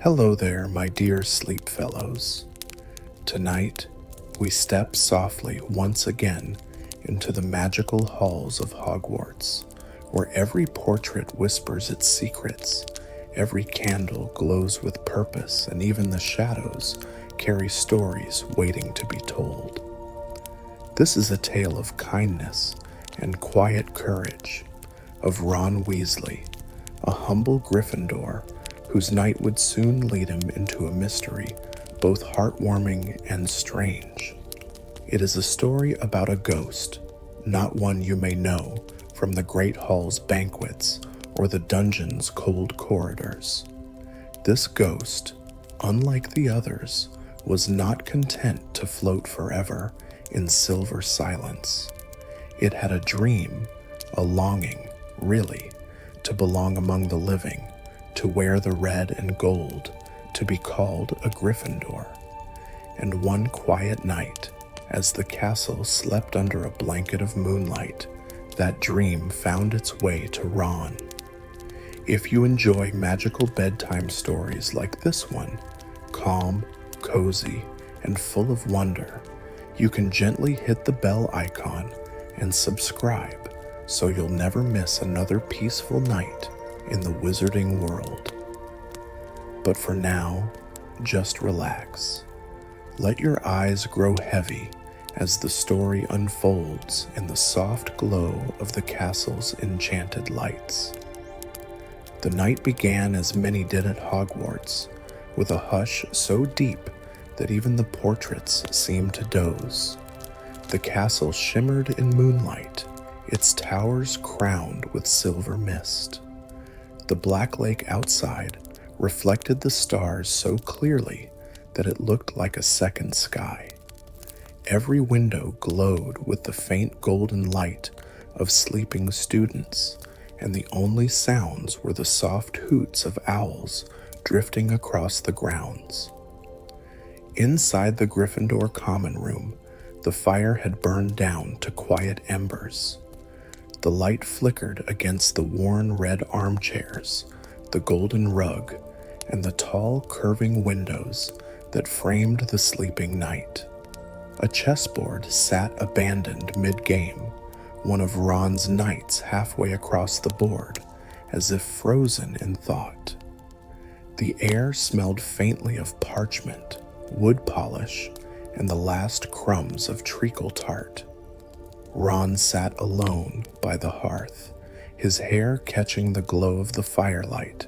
Hello there, my dear sleep fellows. Tonight, we step softly once again into the magical halls of Hogwarts, where every portrait whispers its secrets, every candle glows with purpose, and even the shadows carry stories waiting to be told. This is a tale of kindness and quiet courage, of Ron Weasley, a humble Gryffindor whose night would soon lead him into a mystery both heartwarming and strange. It is a story about a ghost, not one you may know from the Great Hall's banquets or the dungeon's cold corridors. This ghost, unlike the others, was not content to float forever in silver silence. It had a dream, a longing, really, to belong among the living, to wear the red and gold, to be called a Gryffindor. And one quiet night, as the castle slept under a blanket of moonlight, that dream found its way to Ron. If you enjoy magical bedtime stories like this one, calm, cozy, and full of wonder, you can gently hit the bell icon and subscribe so you'll never miss another peaceful night in the wizarding world. But for now, just relax. Let your eyes grow heavy as the story unfolds in the soft glow of the castle's enchanted lights. The night began as many did at Hogwarts, with a hush so deep that even the portraits seemed to doze. The castle shimmered in moonlight, its towers crowned with silver mist. The black lake outside reflected the stars so clearly that it looked like a second sky. Every window glowed with the faint golden light of sleeping students, and the only sounds were the soft hoots of owls drifting across the grounds. Inside the Gryffindor common room, the fire had burned down to quiet embers. The light flickered against the worn red armchairs, the golden rug, and the tall, curving windows that framed the sleeping night. A chessboard sat abandoned mid-game, one of Ron's knights halfway across the board, as if frozen in thought. The air smelled faintly of parchment, wood polish, and the last crumbs of treacle tart. Ron sat alone by the hearth, his hair catching the glow of the firelight,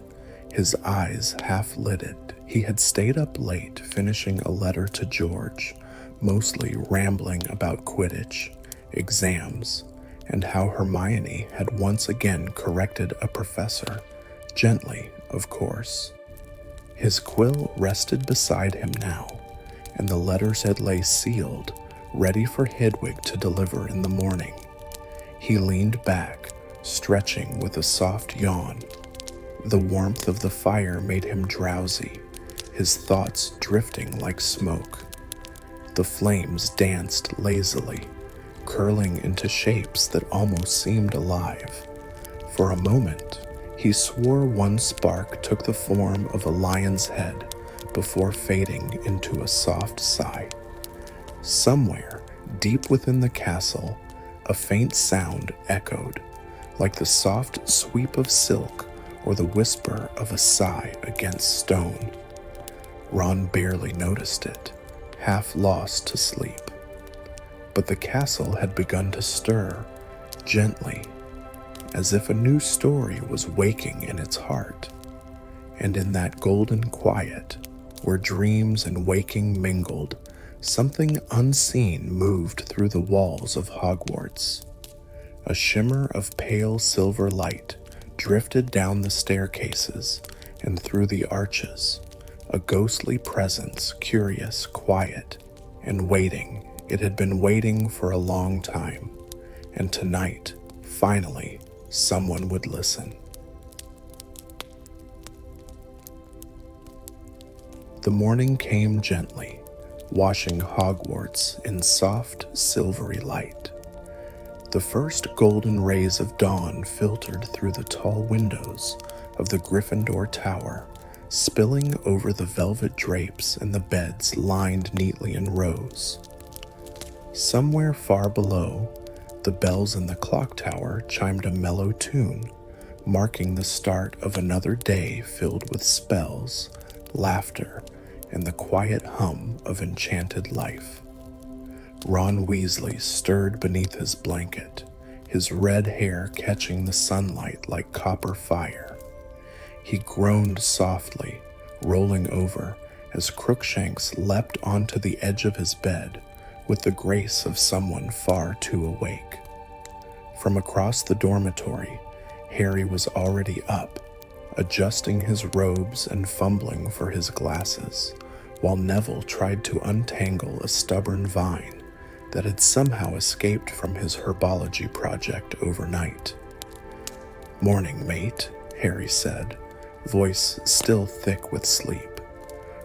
his eyes half-lidded. He had stayed up late finishing a letter to George, mostly rambling about Quidditch, exams, and how Hermione had once again corrected a professor, gently, of course. His quill rested beside him now, and the letters had lay sealed, ready for Hedwig to deliver in the morning. He leaned back, stretching with a soft yawn. The warmth of the fire made him drowsy, his thoughts drifting like smoke. The flames danced lazily, curling into shapes that almost seemed alive. For a moment, he swore one spark took the form of a lion's head before fading into a soft sigh. Somewhere, deep within the castle, a faint sound echoed, like the soft sweep of silk or the whisper of a sigh against stone. Ron barely noticed it, half lost to sleep. But the castle had begun to stir, gently, as if a new story was waking in its heart. And in that golden quiet, where dreams and waking mingled, something unseen moved through the walls of Hogwarts. A shimmer of pale silver light drifted down the staircases and through the arches, a ghostly presence, curious, quiet, and waiting. It had been waiting for a long time, and tonight, finally, someone would listen. The morning came gently, washing Hogwarts in soft, silvery light. The first golden rays of dawn filtered through the tall windows of the Gryffindor Tower, spilling over the velvet drapes and the beds lined neatly in rows. Somewhere far below, the bells in the clock tower chimed a mellow tune, marking the start of another day filled with spells, laughter, and the quiet hum of enchanted life. Ron Weasley stirred beneath his blanket, his red hair catching the sunlight like copper fire. He groaned softly, rolling over as Crookshanks leapt onto the edge of his bed with the grace of someone far too awake. From across the dormitory, Harry was already up, adjusting his robes and fumbling for his glasses, while Neville tried to untangle a stubborn vine that had somehow escaped from his herbology project overnight. "Morning, mate," Harry said, voice still thick with sleep.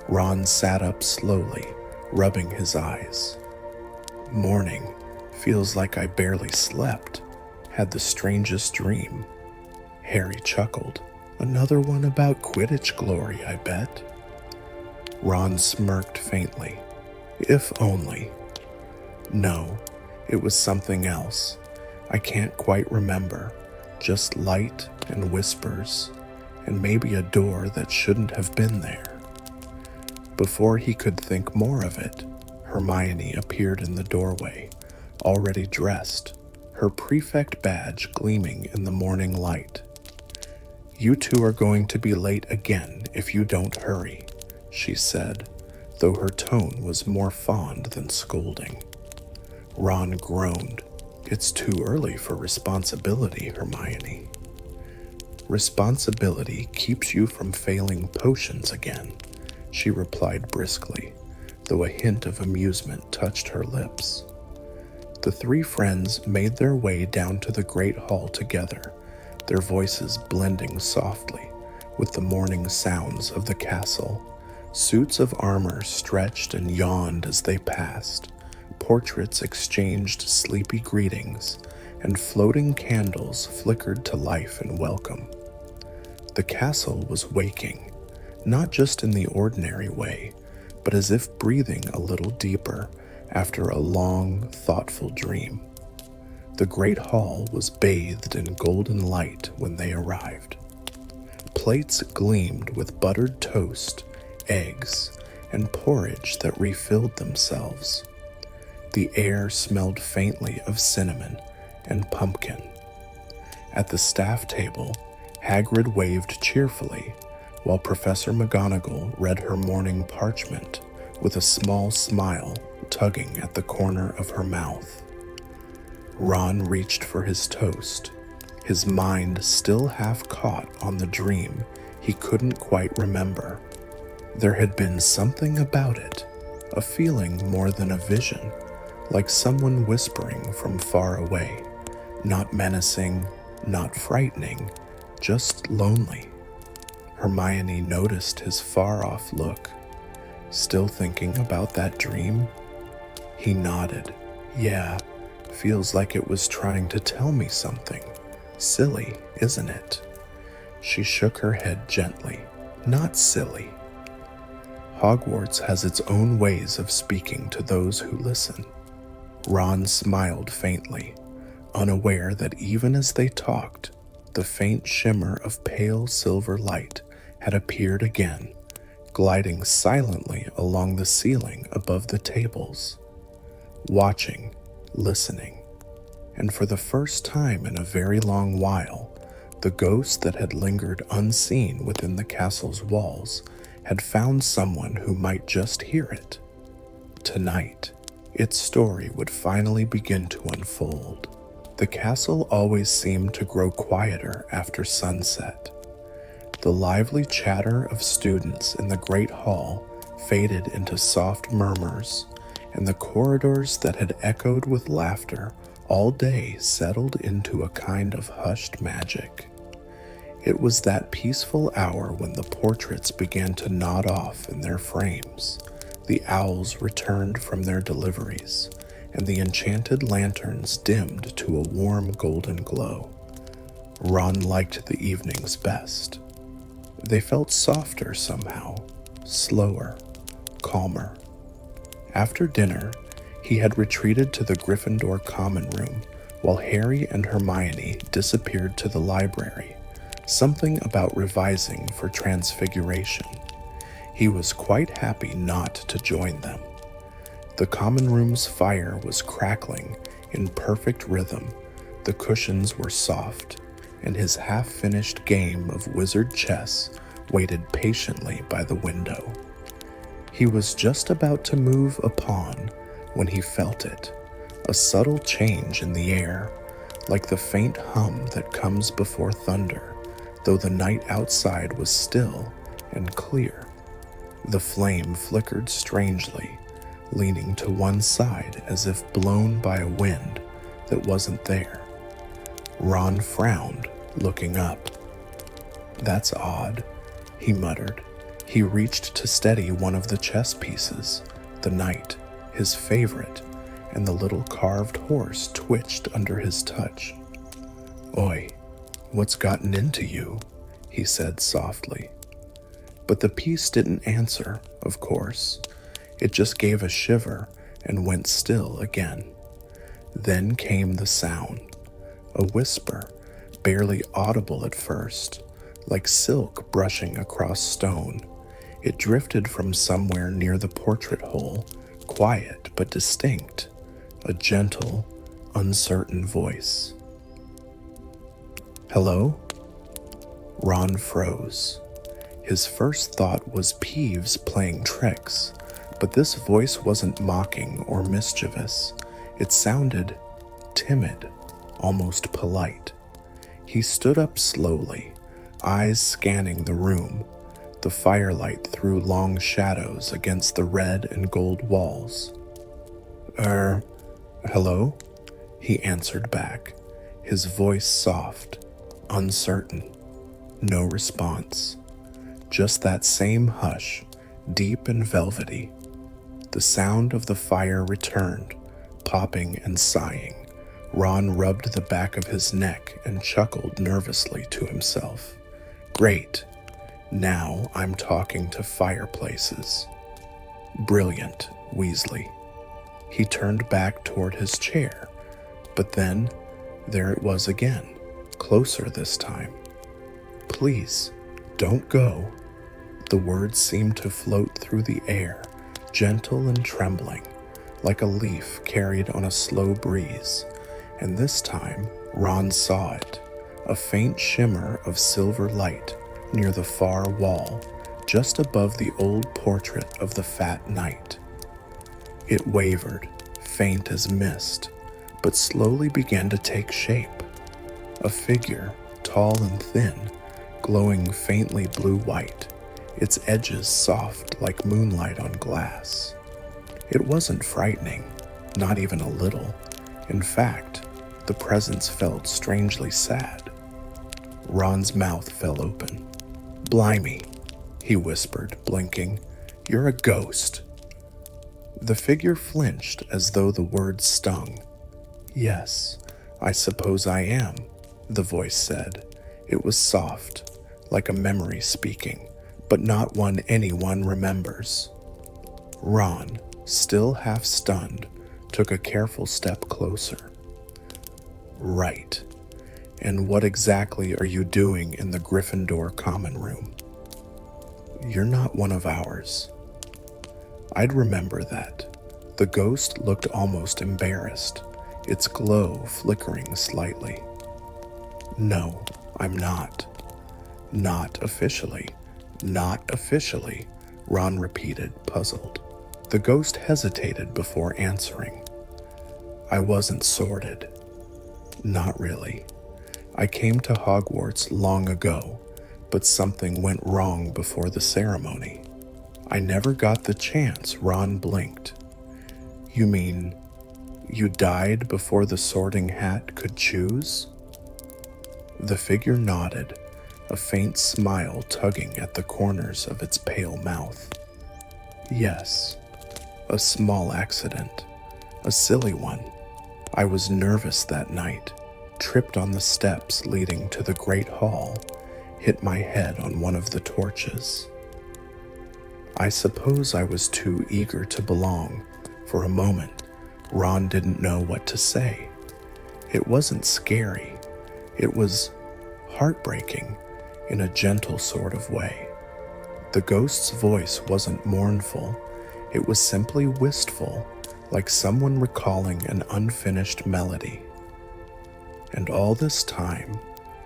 Ron sat up slowly, rubbing his eyes. "Morning. Feels like I barely slept. Had the strangest dream." Harry chuckled. "Another one about Quidditch glory, I bet." Ron smirked faintly. "If only." "No, it was something else. I can't quite remember. Just light and whispers, and maybe a door that shouldn't have been there." Before he could think more of it, Hermione appeared in the doorway, already dressed, her prefect badge gleaming in the morning light. "You two are going to be late again if you don't hurry," she said, though her tone was more fond than scolding. Ron groaned. "It's too early for responsibility, Hermione." "Responsibility keeps you from failing potions again," she replied briskly, though a hint of amusement touched her lips. The three friends made their way down to the great hall together, their voices blending softly with the morning sounds of the castle. Suits of armor stretched and yawned as they passed, portraits exchanged sleepy greetings, and floating candles flickered to life in welcome. The castle was waking, not just in the ordinary way, but as if breathing a little deeper after a long, thoughtful dream. The great hall was bathed in golden light when they arrived. Plates gleamed with buttered toast, eggs, and porridge that refilled themselves. The air smelled faintly of cinnamon and pumpkin. At the staff table, Hagrid waved cheerfully, while Professor McGonagall read her morning parchment with a small smile tugging at the corner of her mouth. Ron reached for his toast, his mind still half caught on the dream he couldn't quite remember. There had been something about it, a feeling more than a vision, like someone whispering from far away, not menacing, not frightening, just lonely. Hermione noticed his far-off look. "Still thinking about that dream?" He nodded. "Yeah, feels like it was trying to tell me something. Silly, isn't it?" She shook her head gently. "Not silly. Hogwarts has its own ways of speaking to those who listen." Ron smiled faintly, unaware that even as they talked, the faint shimmer of pale silver light had appeared again, gliding silently along the ceiling above the tables. Watching, listening, and for the first time in a very long while, the ghost that had lingered unseen within the castle's walls had found someone who might just hear it. Tonight, its story would finally begin to unfold. The castle always seemed to grow quieter after sunset. The lively chatter of students in the great hall faded into soft murmurs, and the corridors that had echoed with laughter all day settled into a kind of hushed magic. It was that peaceful hour when the portraits began to nod off in their frames, the owls returned from their deliveries, and the enchanted lanterns dimmed to a warm golden glow. Ron liked the evenings best. They felt softer somehow, slower, calmer. After dinner, he had retreated to the Gryffindor common room while Harry and Hermione disappeared to the library, something about revising for Transfiguration. He was quite happy not to join them. The common room's fire was crackling in perfect rhythm, the cushions were soft, and his half-finished game of wizard chess waited patiently by the window. He was just about to move a pawn when he felt it, a subtle change in the air, like the faint hum that comes before thunder, though the night outside was still and clear. The flame flickered strangely, leaning to one side as if blown by a wind that wasn't there. Ron frowned, looking up. "That's odd," he muttered. He reached to steady one of the chess pieces, the knight, his favorite, and the little carved horse twitched under his touch. "Oi, what's gotten into you?" he said softly. But the piece didn't answer, of course. It just gave a shiver and went still again. Then came the sound, a whisper, barely audible at first, like silk brushing across stone. It drifted from somewhere near the portrait hole, quiet but distinct, a gentle, uncertain voice. "Hello?" Ron froze. His first thought was Peeves playing tricks, but this voice wasn't mocking or mischievous. It sounded timid, almost polite. He stood up slowly, eyes scanning the room. The firelight threw long shadows against the red and gold walls. Hello?" he answered back, his voice soft, uncertain. No response. Just that same hush, deep and velvety. The sound of the fire returned, popping and sighing. Ron rubbed the back of his neck and chuckled nervously to himself. "Great. Now I'm talking to fireplaces." "Brilliant, Weasley." He turned back toward his chair, but then there it was again, closer this time. "Please, don't go." The words seemed to float through the air, gentle and trembling, like a leaf carried on a slow breeze. And this time, Ron saw it, a faint shimmer of silver light near the far wall, just above the old portrait of the fat knight. It wavered, faint as mist, but slowly began to take shape. A figure, tall and thin, glowing faintly blue-white, its edges soft like moonlight on glass. It wasn't frightening, not even a little. In fact, the presence felt strangely sad. Ron's mouth fell open. "Blimey," he whispered, blinking. "You're a ghost." The figure flinched as though the words stung. "Yes, I suppose I am," the voice said. It was soft, like a memory speaking, but not one anyone remembers. Ron, still half stunned, took a careful step closer. "Right. And what exactly are you doing in the Gryffindor common room?" "You're not one of ours." I'd remember that. The ghost looked almost embarrassed, its glow flickering slightly. "No, I'm not." "Not officially. Not officially," Ron repeated, puzzled. The ghost hesitated before answering. "I wasn't sorted." "Not really. I came to Hogwarts long ago, but something went wrong before the ceremony. I never got the chance." Ron blinked. "You mean you died before the Sorting Hat could choose?" The figure nodded, a faint smile tugging at the corners of its pale mouth. "Yes, a small accident, a silly one. I was nervous that night, tripped on the steps leading to the Great Hall, hit my head on one of the torches. I suppose I was too eager to belong. For a moment, Ron didn't know what to say. It wasn't scary. It was heartbreaking in a gentle sort of way. The ghost's voice wasn't mournful. It was simply wistful, like someone recalling an unfinished melody. And all this time,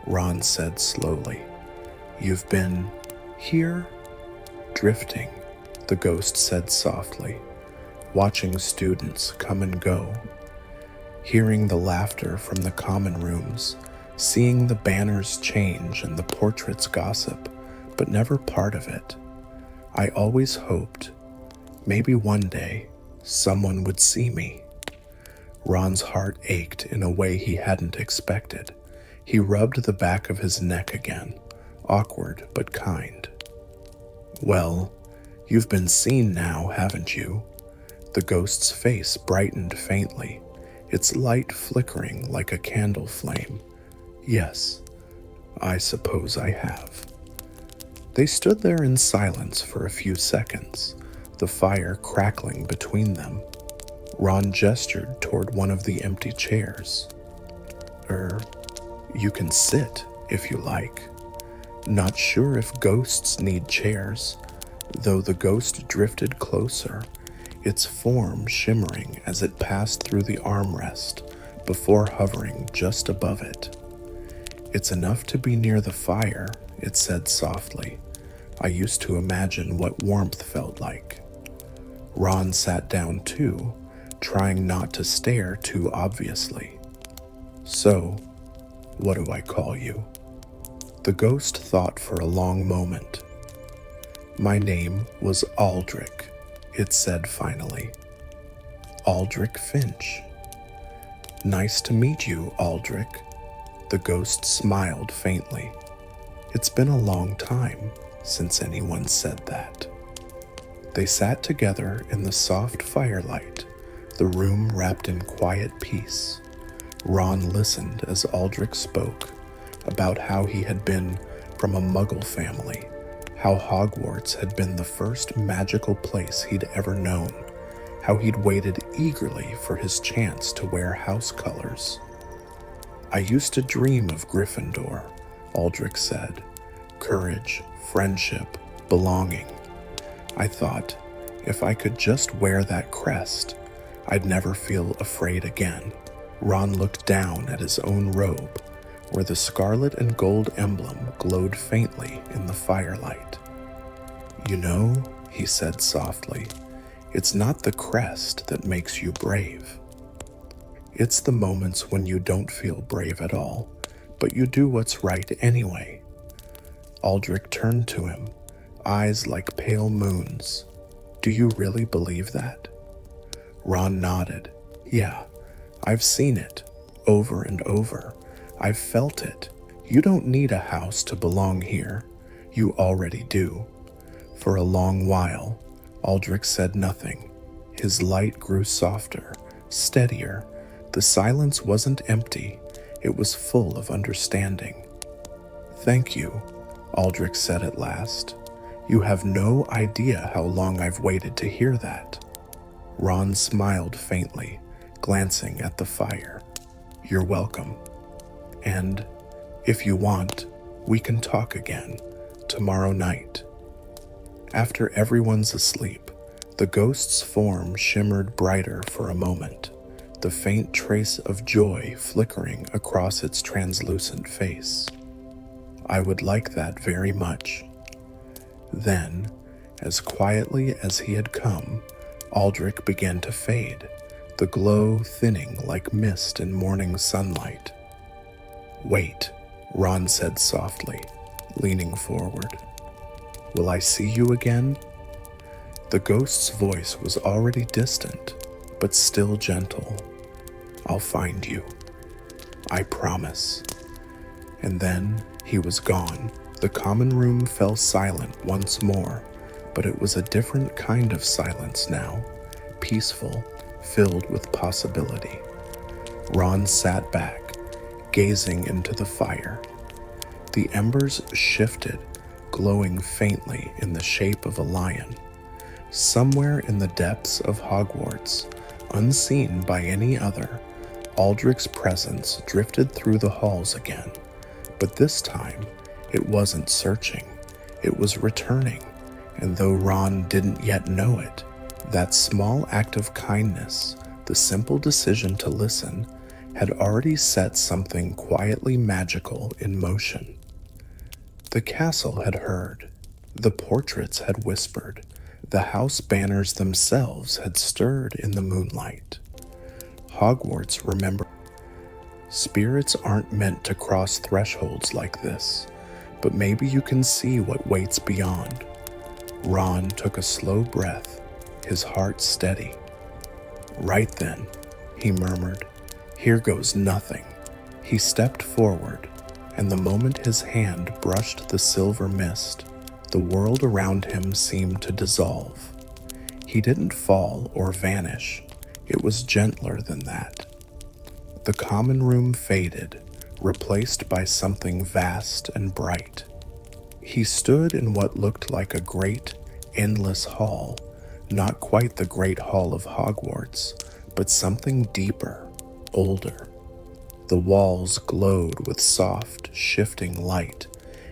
Ron said slowly, "You've been here?" "Drifting," the ghost said softly, "watching students come and go, hearing the laughter from the common rooms, seeing the banners change and the portraits gossip, but never part of it. I always hoped, maybe one day, someone would see me." Ron's heart ached in a way he hadn't expected. He rubbed the back of his neck again, awkward but kind. "Well, you've been seen now, haven't you?" The ghost's face brightened faintly, its light flickering like a candle flame. "Yes, I suppose I have." They stood there in silence for a few seconds, the fire crackling between them. Ron gestured toward one of the empty chairs. You can sit, if you like." Not sure if ghosts need chairs, though the ghost drifted closer, its form shimmering as it passed through the armrest before hovering just above it. "It's enough to be near the fire," it said softly. "I used to imagine what warmth felt like." Ron sat down too, trying not to stare too obviously. "So, what do I call you?" The ghost thought for a long moment. "My name was Aldrich," it said finally. "Aldrich Finch." "Nice to meet you, Aldrich." The ghost smiled faintly. It's been a long time since anyone said that. They sat together in the soft firelight, the room wrapped in quiet peace. Ron listened as Aldrich spoke about how he had been from a Muggle family, how Hogwarts had been the first magical place he'd ever known, how he'd waited eagerly for his chance to wear house colors. "I used to dream of Gryffindor," Aldrich said. "Courage, friendship, belonging. I thought, if I could just wear that crest, I'd never feel afraid again." Ron looked down at his own robe, where the scarlet and gold emblem glowed faintly in the firelight. "You know," he said softly, "it's not the crest that makes you brave. It's the moments when you don't feel brave at all, but you do what's right anyway." Aldrich turned to him, eyes like pale moons. "Do you really believe that?" Ron nodded. "Yeah, I've seen it, over and over. I've felt it. You don't need a house to belong here. You already do." For a long while, Aldrich said nothing. His light grew softer, steadier. The silence wasn't empty. It was full of understanding. "Thank you," Aldrich said at last. "You have no idea how long I've waited to hear that." Ron smiled faintly, glancing at the fire. "You're welcome. And, if you want, we can talk again, tomorrow night." After everyone's asleep, the ghost's form shimmered brighter for a moment, the faint trace of joy flickering across its translucent face. "I would like that very much." Then, as quietly as he had come, Aldrich began to fade, the glow thinning like mist in morning sunlight. "Wait," Ron said softly, leaning forward. "Will I see you again?" The ghost's voice was already distant, but still gentle. "I'll find you. I promise." And then he was gone. The common room fell silent once more, but it was a different kind of silence now, peaceful, filled with possibility. Ron sat back, gazing into the fire. The embers shifted, glowing faintly in the shape of a lion. Somewhere in the depths of Hogwarts, unseen by any other, Aldrich's presence drifted through the halls again. But this time, it wasn't searching, it was returning, and though Ron didn't yet know it, that small act of kindness, the simple decision to listen, had already set something quietly magical in motion. The castle had heard, the portraits had whispered, the house banners themselves had stirred in the moonlight. Hogwarts remembered. Spirits aren't meant to cross thresholds like this, but maybe you can see what waits beyond. Ron took a slow breath, his heart steady. Right then, he murmured, "Here goes nothing." He stepped forward, and the moment his hand brushed the silver mist, the world around him seemed to dissolve. He didn't fall or vanish. It was gentler than that. The common room faded, replaced by something vast and bright. He stood in what looked like a great, endless hall, not quite the Great Hall of Hogwarts, but something deeper, older. The walls glowed with soft, shifting light,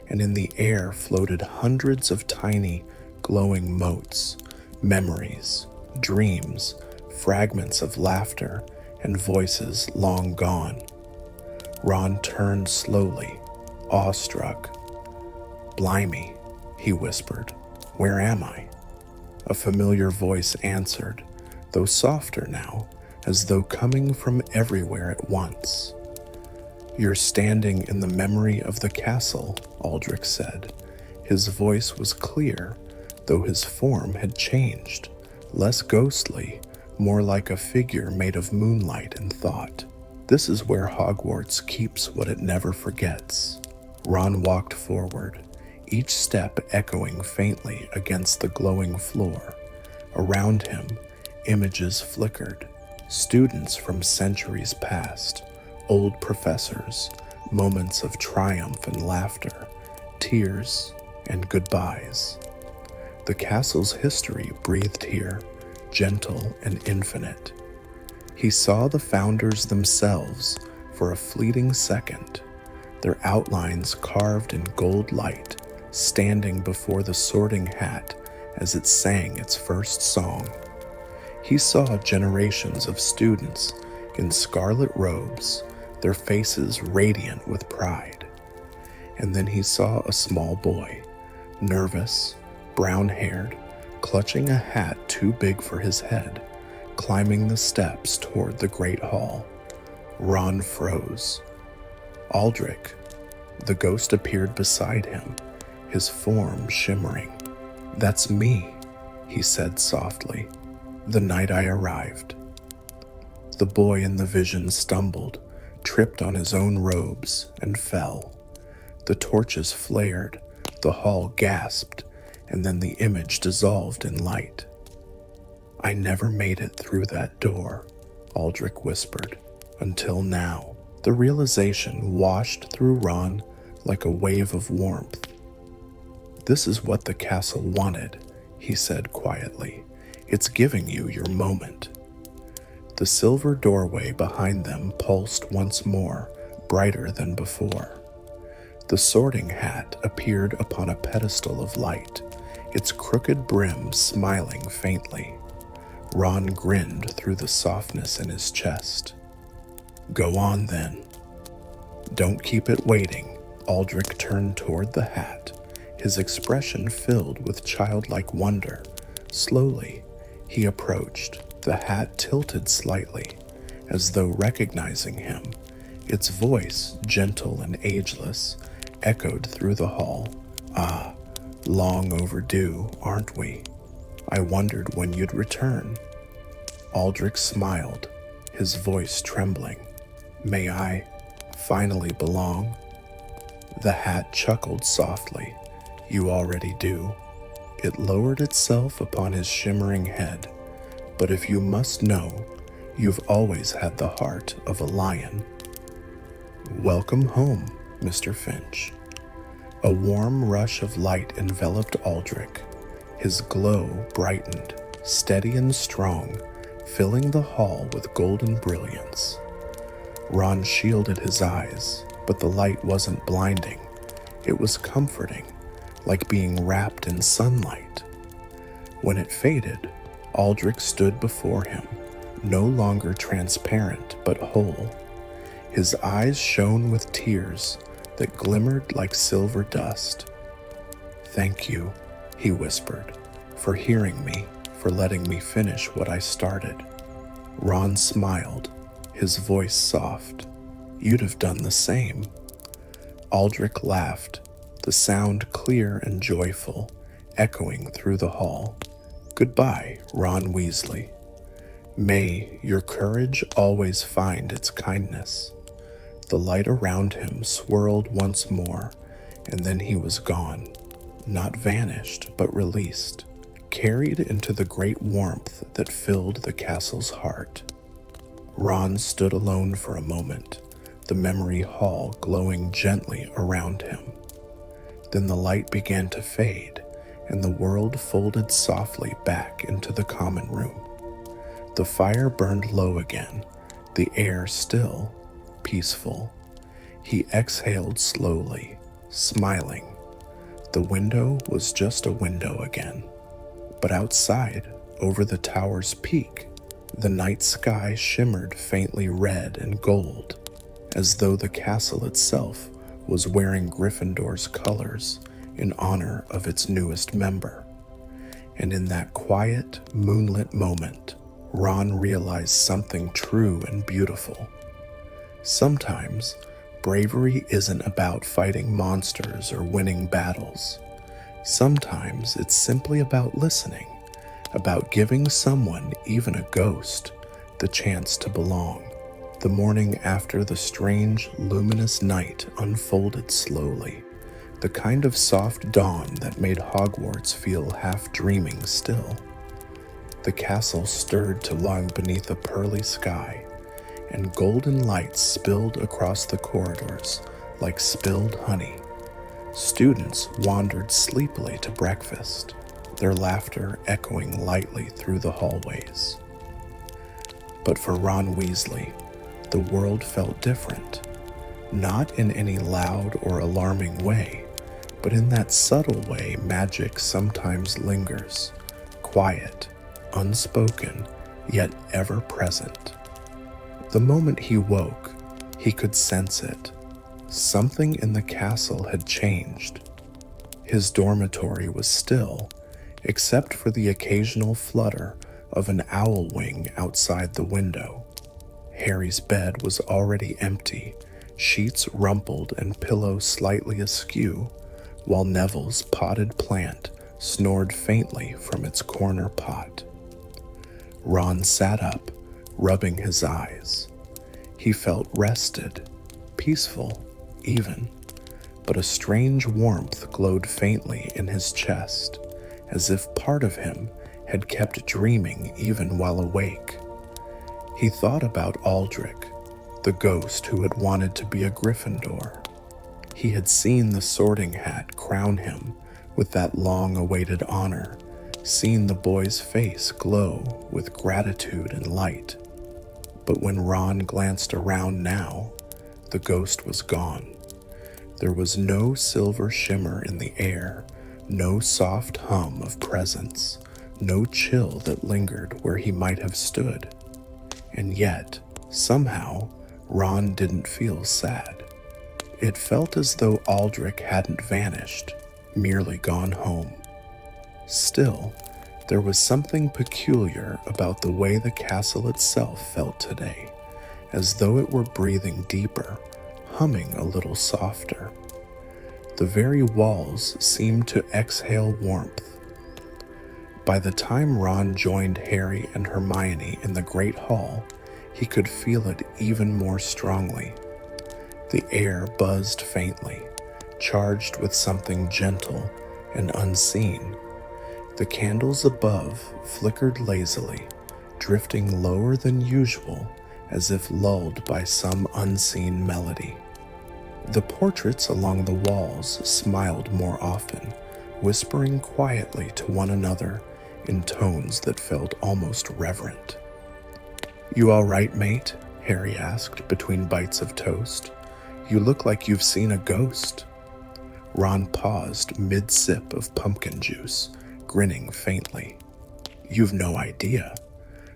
and in the air floated hundreds of tiny, glowing motes, memories, dreams, fragments of laughter, and voices long gone. Ron turned slowly, awestruck. "Blimey," he whispered, "where am I?" A familiar voice answered, though softer now, as though coming from everywhere at once. "You're standing in the memory of the castle," Aldrich said. His voice was clear, though his form had changed, less ghostly, more like a figure made of moonlight and thought. "This is where Hogwarts keeps what it never forgets." Ron walked forward, each step echoing faintly against the glowing floor. Around him, images flickered, students from centuries past, old professors, moments of triumph and laughter, tears and goodbyes. The castle's history breathed here, gentle and infinite. He saw the founders themselves for a fleeting second, their outlines carved in gold light, standing before the Sorting Hat as it sang its first song. He saw generations of students in scarlet robes, their faces radiant with pride. And then he saw a small boy, nervous, brown-haired, clutching a hat too big for his head, climbing the steps toward the Great Hall. Ron froze. Aldrich, the ghost, appeared beside him, his form shimmering. "That's me," he said softly, "the night I arrived." The boy in the vision stumbled, tripped on his own robes, and fell. The torches flared, the hall gasped, and then the image dissolved in light. "I never made it through that door," Aldrich whispered, "until now." The realization washed through Ron like a wave of warmth. "This is what the castle wanted," he said quietly. "It's giving you your moment." The silver doorway behind them pulsed once more, brighter than before. The Sorting Hat appeared upon a pedestal of light, its crooked brim smiling faintly. Ron grinned through the softness in his chest. "Go on then." "Don't keep it waiting." Aldrich turned toward the hat, his expression filled with childlike wonder. Slowly, he approached. The hat tilted slightly, as though recognizing him. Its voice, gentle and ageless, echoed through the hall. "Ah, long overdue, aren't we? I wondered when you'd return." Aldrich smiled, his voice trembling. "May I finally belong?" The hat chuckled softly. "You already do." It lowered itself upon his shimmering head. "But if you must know, you've always had the heart of a lion." "Welcome home, Mr. Finch." A warm rush of light enveloped Aldrich. His glow brightened, steady and strong, filling the hall with golden brilliance. Ron shielded his eyes, but the light wasn't blinding. It was comforting, like being wrapped in sunlight. When it faded, Aldrich stood before him, no longer transparent but whole. His eyes shone with tears that glimmered like silver dust. "Thank you," he whispered, "for hearing me, for letting me finish what I started." Ron smiled, his voice soft. "You'd have done the same." Aldrich laughed, the sound clear and joyful, echoing through the hall. "Goodbye, Ron Weasley. May your courage always find its kindness." The light around him swirled once more, and then he was gone, not vanished, but released, carried into the great warmth that filled the castle's heart. Ron stood alone for a moment, the memory hall glowing gently around him. Then the light began to fade, and the world folded softly back into the common room. The fire burned low again, the air still, peaceful. He exhaled slowly, smiling. The window was just a window again. But outside, over the tower's peak, the night sky shimmered faintly red and gold, as though the castle itself was wearing Gryffindor's colors in honor of its newest member. And in that quiet, moonlit moment, Ron realized something true and beautiful. Sometimes, bravery isn't about fighting monsters or winning battles. Sometimes it's simply about listening, about giving someone, even a ghost, the chance to belong. The morning after the strange, luminous night unfolded slowly, the kind of soft dawn that made Hogwarts feel half dreaming still. The castle stirred to lie beneath a pearly sky, and golden lights spilled across the corridors like spilled honey. Students wandered sleepily to breakfast, their laughter echoing lightly through the hallways. But for Ron Weasley, the world felt different, not in any loud or alarming way, but in that subtle way magic sometimes lingers, quiet, unspoken, yet ever present. The moment he woke, he could sense it. Something in the castle had changed. His dormitory was still, except for the occasional flutter of an owl wing outside the window. Harry's bed was already empty, sheets rumpled and pillows slightly askew, while Neville's potted plant snored faintly from its corner pot. Ron sat up, rubbing his eyes. He felt rested, peaceful even, but a strange warmth glowed faintly in his chest, as if part of him had kept dreaming even while awake. He thought about Aldrich, the ghost who had wanted to be a Gryffindor. He had seen the Sorting Hat crown him with that long-awaited honor, seen the boy's face glow with gratitude and light. But when Ron glanced around now, the ghost was gone. There was no silver shimmer in the air, no soft hum of presence, no chill that lingered where he might have stood. And yet, somehow, Ron didn't feel sad. It felt as though Aldrich hadn't vanished, merely gone home. Still, there was something peculiar about the way the castle itself felt today, as though it were breathing deeper, humming a little softer. The very walls seemed to exhale warmth. By the time Ron joined Harry and Hermione in the Great Hall, he could feel it even more strongly. The air buzzed faintly, charged with something gentle and unseen. The candles above flickered lazily, drifting lower than usual, as if lulled by some unseen melody. The portraits along the walls smiled more often, whispering quietly to one another in tones that felt almost reverent. "You all right, mate?" Harry asked between bites of toast. "You look like you've seen a ghost." Ron paused mid-sip of pumpkin juice, grinning faintly. "You've no idea."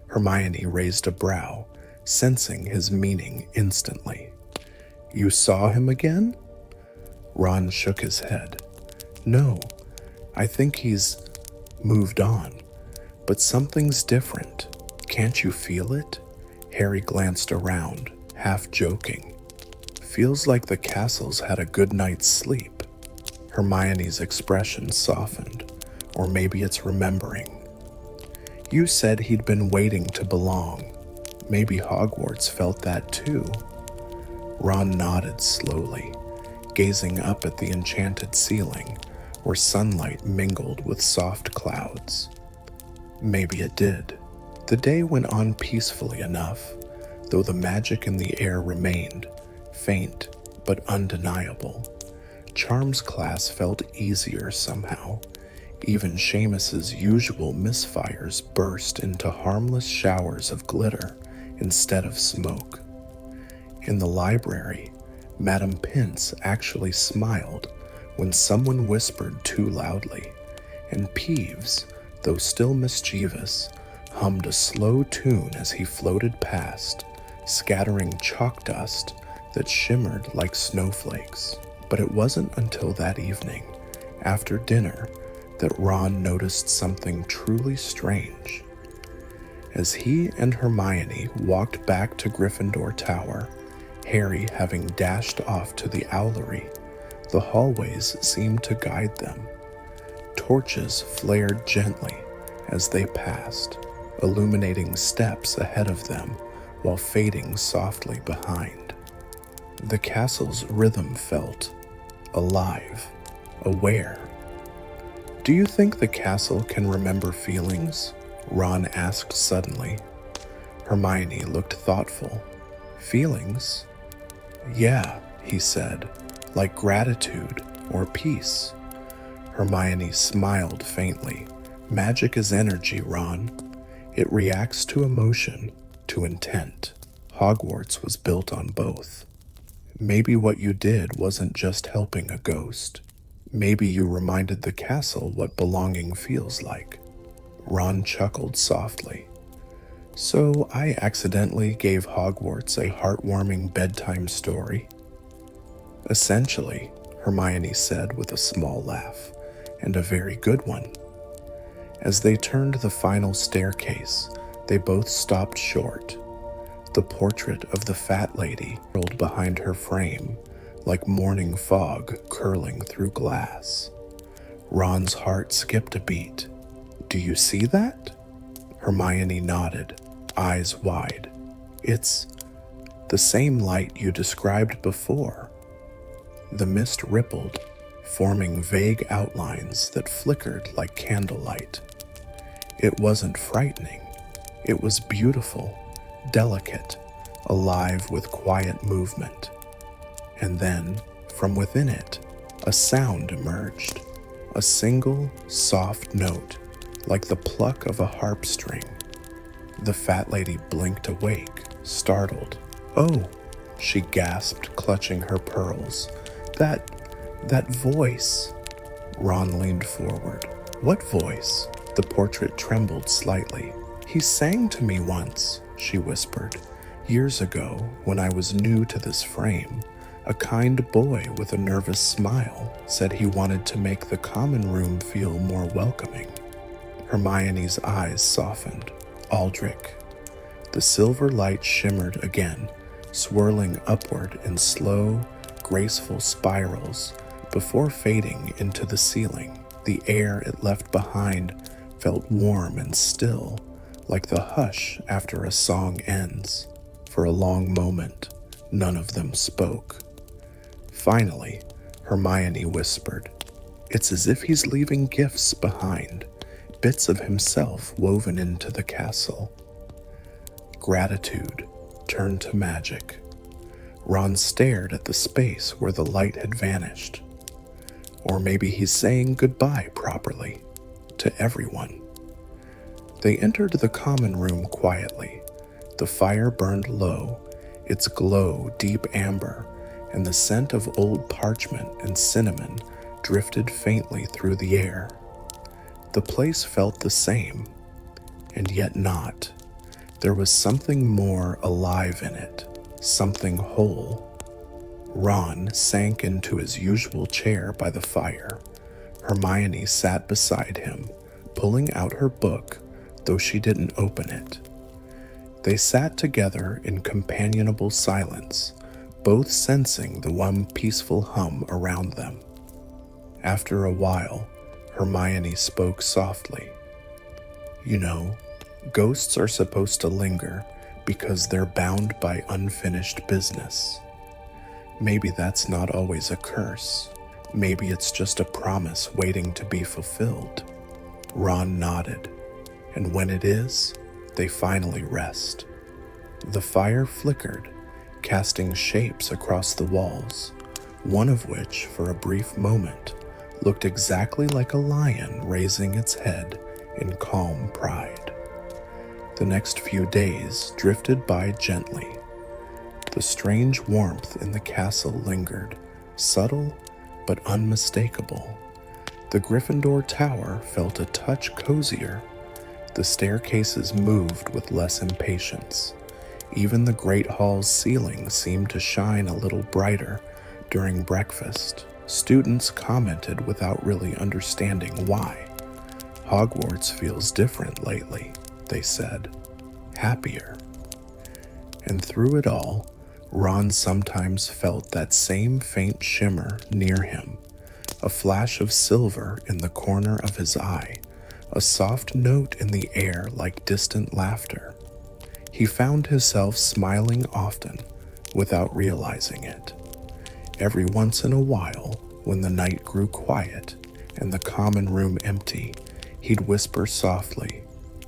Hermione raised a brow, sensing his meaning instantly. "You saw him again?" Ron shook his head. "No, I think he's moved on. But something's different. Can't you feel it?" Harry glanced around, half joking. "Feels like the castle's had a good night's sleep." Hermione's expression softened. Or maybe it's remembering. "You said he'd been waiting to belong. Maybe Hogwarts felt that too." Ron nodded slowly, gazing up at the enchanted ceiling, where sunlight mingled with soft clouds. Maybe it did. The day went on peacefully enough, though the magic in the air remained, faint but undeniable. Charms class felt easier somehow. Even Seamus's usual misfires burst into harmless showers of glitter instead of smoke. In the library, Madame Pince actually smiled when someone whispered too loudly, and Peeves, though still mischievous, hummed a slow tune as he floated past, scattering chalk dust that shimmered like snowflakes. But it wasn't until that evening, after dinner, that Ron noticed something truly strange. As he and Hermione walked back to Gryffindor Tower, Harry having dashed off to the owlery, the hallways seemed to guide them. Torches flared gently as they passed, illuminating steps ahead of them while fading softly behind. The castle's rhythm felt alive, aware. "Do you think the castle can remember feelings?" Ron asked suddenly. Hermione looked thoughtful. "Feelings?" "Yeah," he said, "like gratitude or peace." Hermione smiled faintly. "Magic is energy, Ron. It reacts to emotion, to intent. Hogwarts was built on both. Maybe what you did wasn't just helping a ghost. Maybe you reminded the castle what belonging feels like." Ron chuckled softly. "So I accidentally gave Hogwarts a heartwarming bedtime story?" "Essentially," Hermione said with a small laugh, "and a very good one." As they turned the final staircase, they both stopped short. The portrait of the fat lady rolled behind her frame, like morning fog curling through glass. Ron's heart skipped a beat. "Do you see that?" Hermione nodded, eyes wide. "It's the same light you described before." The mist rippled, forming vague outlines that flickered like candlelight. It wasn't frightening. It was beautiful, delicate, alive with quiet movement. And then, from within it, a sound emerged, a single, soft note, like the pluck of a harp string. The fat lady blinked awake, startled. "Oh," she gasped, clutching her pearls. That voice." Ron leaned forward. "What voice?" The portrait trembled slightly. "He sang to me once," she whispered. "Years ago, when I was new to this frame, a kind boy with a nervous smile said he wanted to make the common room feel more welcoming." Hermione's eyes softened. "Aldrich." The silver light shimmered again, swirling upward in slow, graceful spirals before fading into the ceiling. The air it left behind felt warm and still, like the hush after a song ends. For a long moment, none of them spoke. Finally, Hermione whispered, "It's as if he's leaving gifts behind, bits of himself woven into the castle." Gratitude turned to magic. Ron stared at the space where the light had vanished. Or maybe he's saying goodbye properly to everyone. They entered the common room quietly. The fire burned low, its glow deep amber, and the scent of old parchment and cinnamon drifted faintly through the air. The place felt the same, and yet not. There was something more alive in it, something whole. Ron sank into his usual chair by the fire. Hermione sat beside him, pulling out her book, though she didn't open it. They sat together in companionable silence, both sensing the one peaceful hum around them. After a while, Hermione spoke softly. You know, ghosts are supposed to linger because they're bound by unfinished business. Maybe that's not always a curse. Maybe it's just a promise waiting to be fulfilled. Ron nodded, and when it is, they finally rest. The fire flickered, casting shapes across the walls, one of which, for a brief moment, looked exactly like a lion raising its head in calm pride. The next few days drifted by gently. The strange warmth in the castle lingered, subtle but unmistakable. The Gryffindor tower felt a touch cozier. The staircases moved with less impatience. Even the great hall's ceiling seemed to shine a little brighter during breakfast. Students commented without really understanding why. Hogwarts feels different lately, they said. Happier. And through it all, Ron sometimes felt that same faint shimmer near him, a flash of silver in the corner of his eye, a soft note in the air like distant laughter. He found himself smiling often without realizing it. Every once in a while, when the night grew quiet and the common room empty, he'd whisper softly,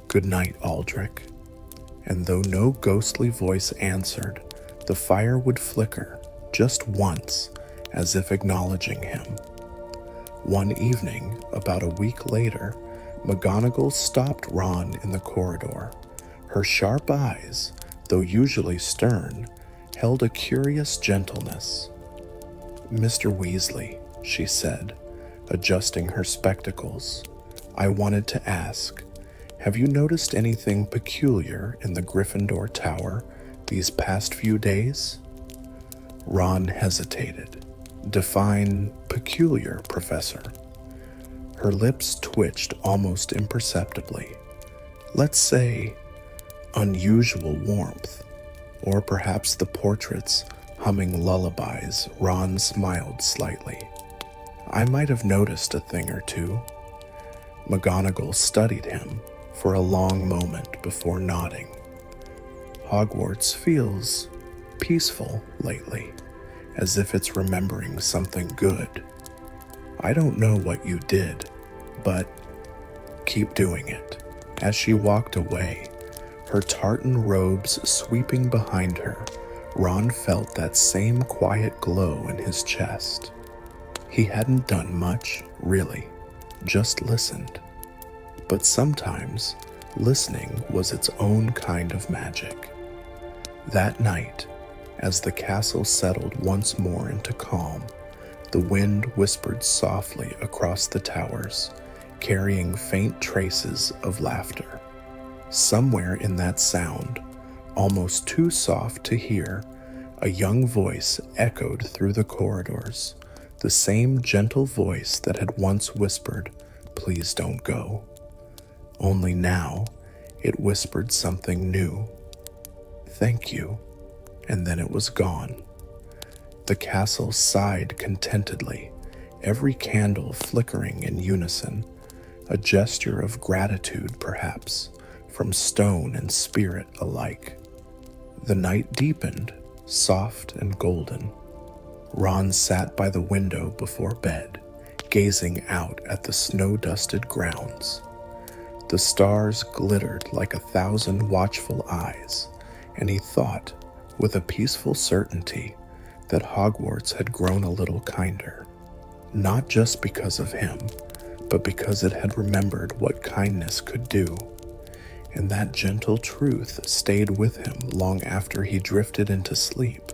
"Good night, Aldrich." And though no ghostly voice answered, the fire would flicker just once, as if acknowledging him. One evening, about a week later, McGonagall stopped Ron in the corridor. Her sharp eyes, though usually stern, held a curious gentleness. "Mr. Weasley," she said, adjusting her spectacles, "I wanted to ask, have you noticed anything peculiar in the Gryffindor tower these past few days?" Ron hesitated. "Define peculiar, Professor." Her lips twitched almost imperceptibly. "Let's say unusual warmth, or perhaps the portraits humming lullabies." Ron smiled slightly. "I might have noticed a thing or two." McGonagall studied him for a long moment before nodding. "Hogwarts feels peaceful lately, as if it's remembering something good. I don't know what you did, but keep doing it." As she walked away, her tartan robes sweeping behind her, Ron felt that same quiet glow in his chest. He hadn't done much, really, just listened. But sometimes, listening was its own kind of magic. That night, as the castle settled once more into calm, the wind whispered softly across the towers, carrying faint traces of laughter. Somewhere in that sound, almost too soft to hear, a young voice echoed through the corridors, the same gentle voice that had once whispered, "Please don't go." Only now, it whispered something new. "Thank you," and then it was gone. The castle sighed contentedly, every candle flickering in unison, a gesture of gratitude, perhaps, from stone and spirit alike. The night deepened, soft and golden. Ron sat by the window before bed, gazing out at the snow-dusted grounds. The stars glittered like 1,000 watchful eyes, and he thought, with a peaceful certainty, that Hogwarts had grown a little kinder, not just because of him, but because it had remembered what kindness could do. And that gentle truth stayed with him long after he drifted into sleep,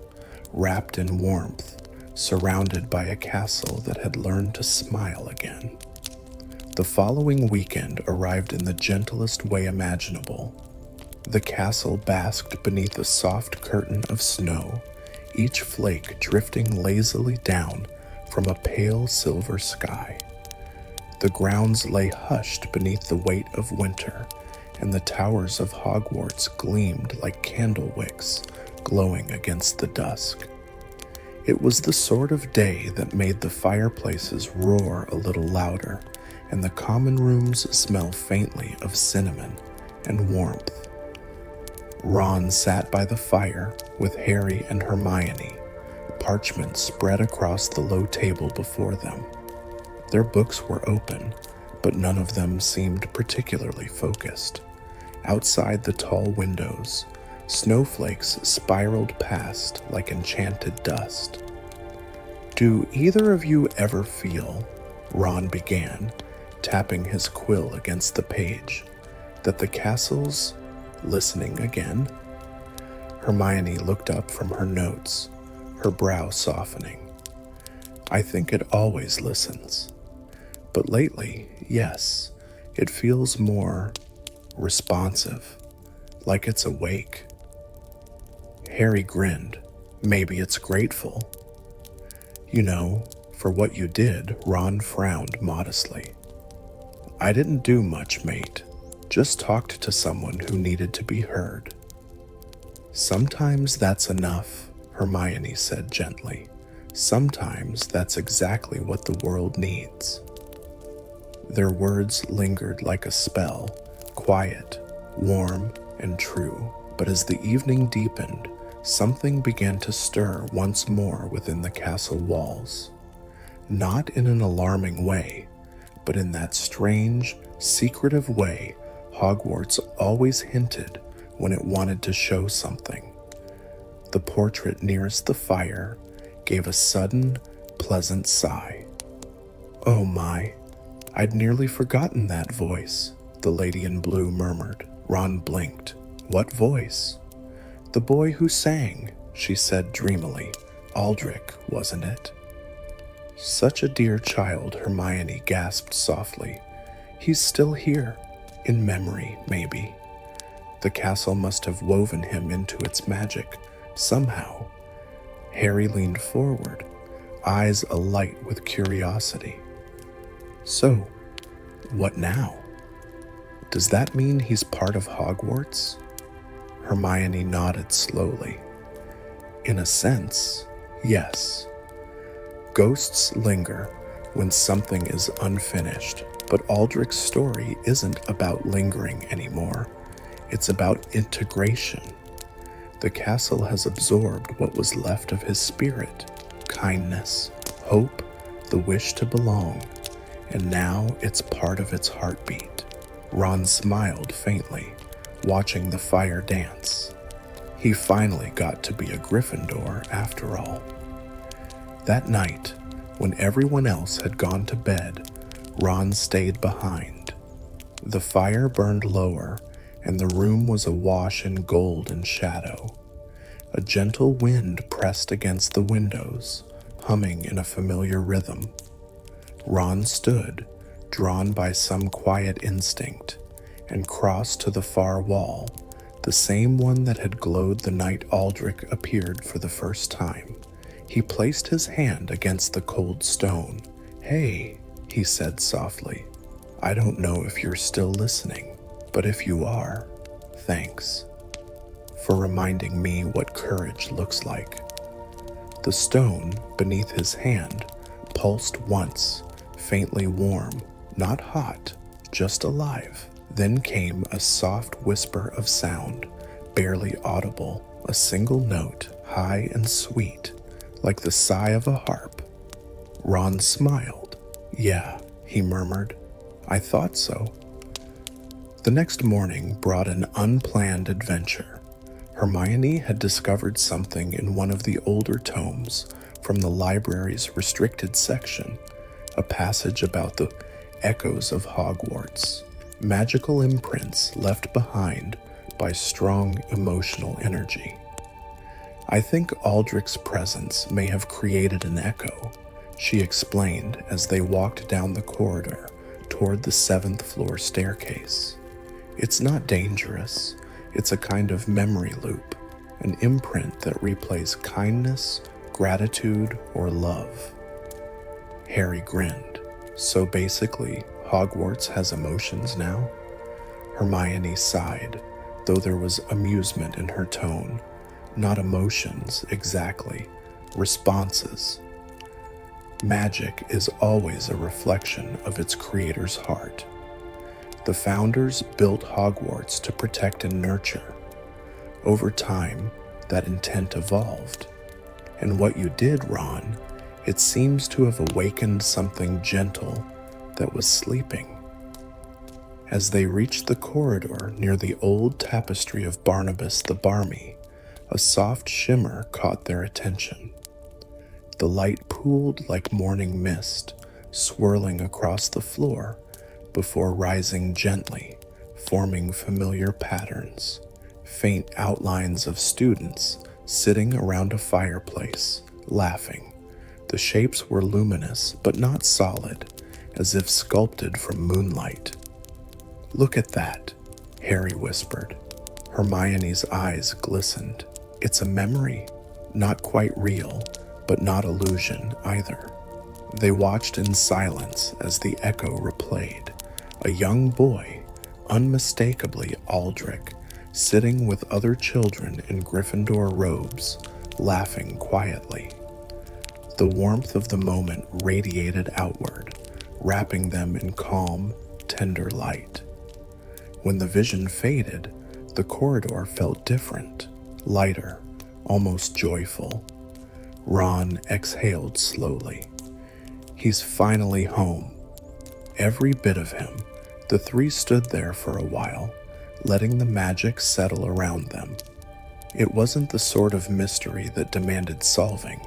wrapped in warmth, surrounded by a castle that had learned to smile again. The following weekend arrived in the gentlest way imaginable. The castle basked beneath a soft curtain of snow, each flake drifting lazily down from a pale silver sky. The grounds lay hushed beneath the weight of winter, and the towers of Hogwarts gleamed like candle wicks glowing against the dusk. It was the sort of day that made the fireplaces roar a little louder, and the common rooms smell faintly of cinnamon and warmth. Ron sat by the fire with Harry and Hermione, parchment spread across the low table before them. Their books were open, but none of them seemed particularly focused. Outside the tall windows, snowflakes spiraled past like enchanted dust. "Do either of you ever feel," Ron began, tapping his quill against the page, "that the castle's listening again?" Hermione looked up from her notes, her brow softening. "I think it always listens. But lately, yes, it feels more responsive, like it's awake." Harry grinned. "Maybe it's grateful." "You know, for what you did," Ron frowned modestly. "I didn't do much, mate. Just talked to someone who needed to be heard." "Sometimes that's enough," Hermione said gently. "Sometimes that's exactly what the world needs." Their words lingered like a spell, quiet, warm, and true. But as the evening deepened, something began to stir once more within the castle walls. Not in an alarming way, but in that strange, secretive way Hogwarts always hinted when it wanted to show something. The portrait nearest the fire gave a sudden, pleasant sigh. "Oh my, I'd nearly forgotten that voice," the lady in blue murmured. Ron blinked. "What voice?" "The boy who sang," she said dreamily. "Aldrich, wasn't it?" "Such a dear child," Hermione gasped softly. "He's still here. In memory, maybe. The castle must have woven him into its magic, somehow." Harry leaned forward, eyes alight with curiosity. "So, what now? Does that mean he's part of Hogwarts?" Hermione nodded slowly. "In a sense, yes. Ghosts linger when something is unfinished, but Aldrich's story isn't about lingering anymore. It's about integration. The castle has absorbed what was left of his spirit, kindness, hope, the wish to belong, and now it's part of its heartbeat." Ron smiled faintly, watching the fire dance. He finally got to be a Gryffindor after all. That night, when everyone else had gone to bed, Ron stayed behind. The fire burned lower, and the room was awash in gold and shadow. A gentle wind pressed against the windows, humming in a familiar rhythm. Ron stood, drawn by some quiet instinct, and crossed to the far wall, the same one that had glowed the night Aldrich appeared for the first time. He placed his hand against the cold stone. "Hey," he said softly. "I don't know if you're still listening, but if you are, thanks for reminding me what courage looks like." The stone beneath his hand pulsed once, faintly warm, not hot, just alive. Then came a soft whisper of sound, barely audible, a single note, high and sweet, like the sigh of a harp. Ron smiled. "Yeah," he murmured. "I thought so." The next morning brought an unplanned adventure. Hermione had discovered something in one of the older tomes from the library's restricted section, a passage about the echoes of Hogwarts, magical imprints left behind by strong emotional energy. "I think Aldrich's presence may have created an echo," she explained as they walked down the corridor toward the 7th floor staircase. "It's not dangerous. It's a kind of memory loop, an imprint that replays kindness, gratitude, or love." Harry grinned. "So basically, Hogwarts has emotions now?" Hermione sighed, though there was amusement in her tone. "Not emotions, exactly. Responses. Magic is always a reflection of its creator's heart. The founders built Hogwarts to protect and nurture. Over time, that intent evolved. And what you did, Ron, it seems to have awakened something gentle that was sleeping." As they reached the corridor near the old tapestry of Barnabas the Barmy, a soft shimmer caught their attention. The light pooled like morning mist, swirling across the floor before rising gently, forming familiar patterns, faint outlines of students sitting around a fireplace, laughing. The shapes were luminous but not solid, as if sculpted from moonlight. "Look at that," Harry whispered. Hermione's eyes glistened. "It's a memory, not quite real, but not illusion either." They watched in silence as the echo replayed. A young boy, unmistakably Aldrich, sitting with other children in Gryffindor robes, laughing quietly. The warmth of the moment radiated outward, wrapping them in calm, tender light. When the vision faded, the corridor felt different, lighter, almost joyful. Ron exhaled slowly. "He's finally home." Every bit of him. The three stood there for a while, letting the magic settle around them. It wasn't the sort of mystery that demanded solving.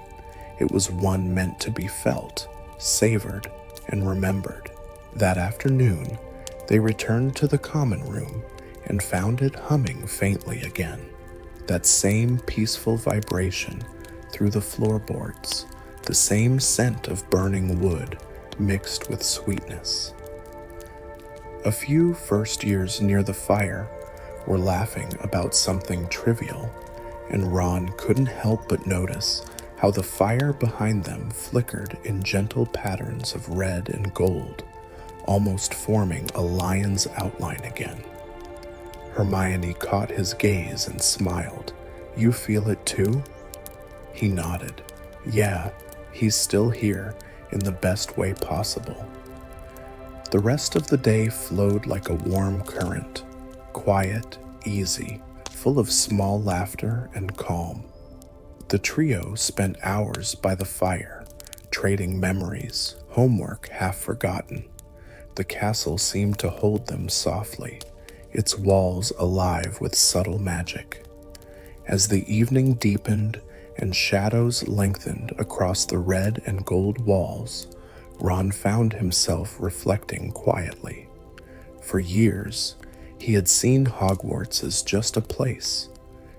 It was one meant to be felt, savored, and remembered. That afternoon, they returned to the common room and found it humming faintly again. That same peaceful vibration through the floorboards, the same scent of burning wood mixed with sweetness. A few first years near the fire were laughing about something trivial, and Ron couldn't help but notice how the fire behind them flickered in gentle patterns of red and gold, almost forming a lion's outline again. Hermione caught his gaze and smiled. "You feel it too?" He nodded. "Yeah, he's still here in the best way possible." The rest of the day flowed like a warm current, quiet, easy, full of small laughter and calm. The trio spent hours by the fire, trading memories, homework half forgotten. The castle seemed to hold them softly, its walls alive with subtle magic. As the evening deepened and shadows lengthened across the red and gold walls, Ron found himself reflecting quietly. For years, he had seen Hogwarts as just a place.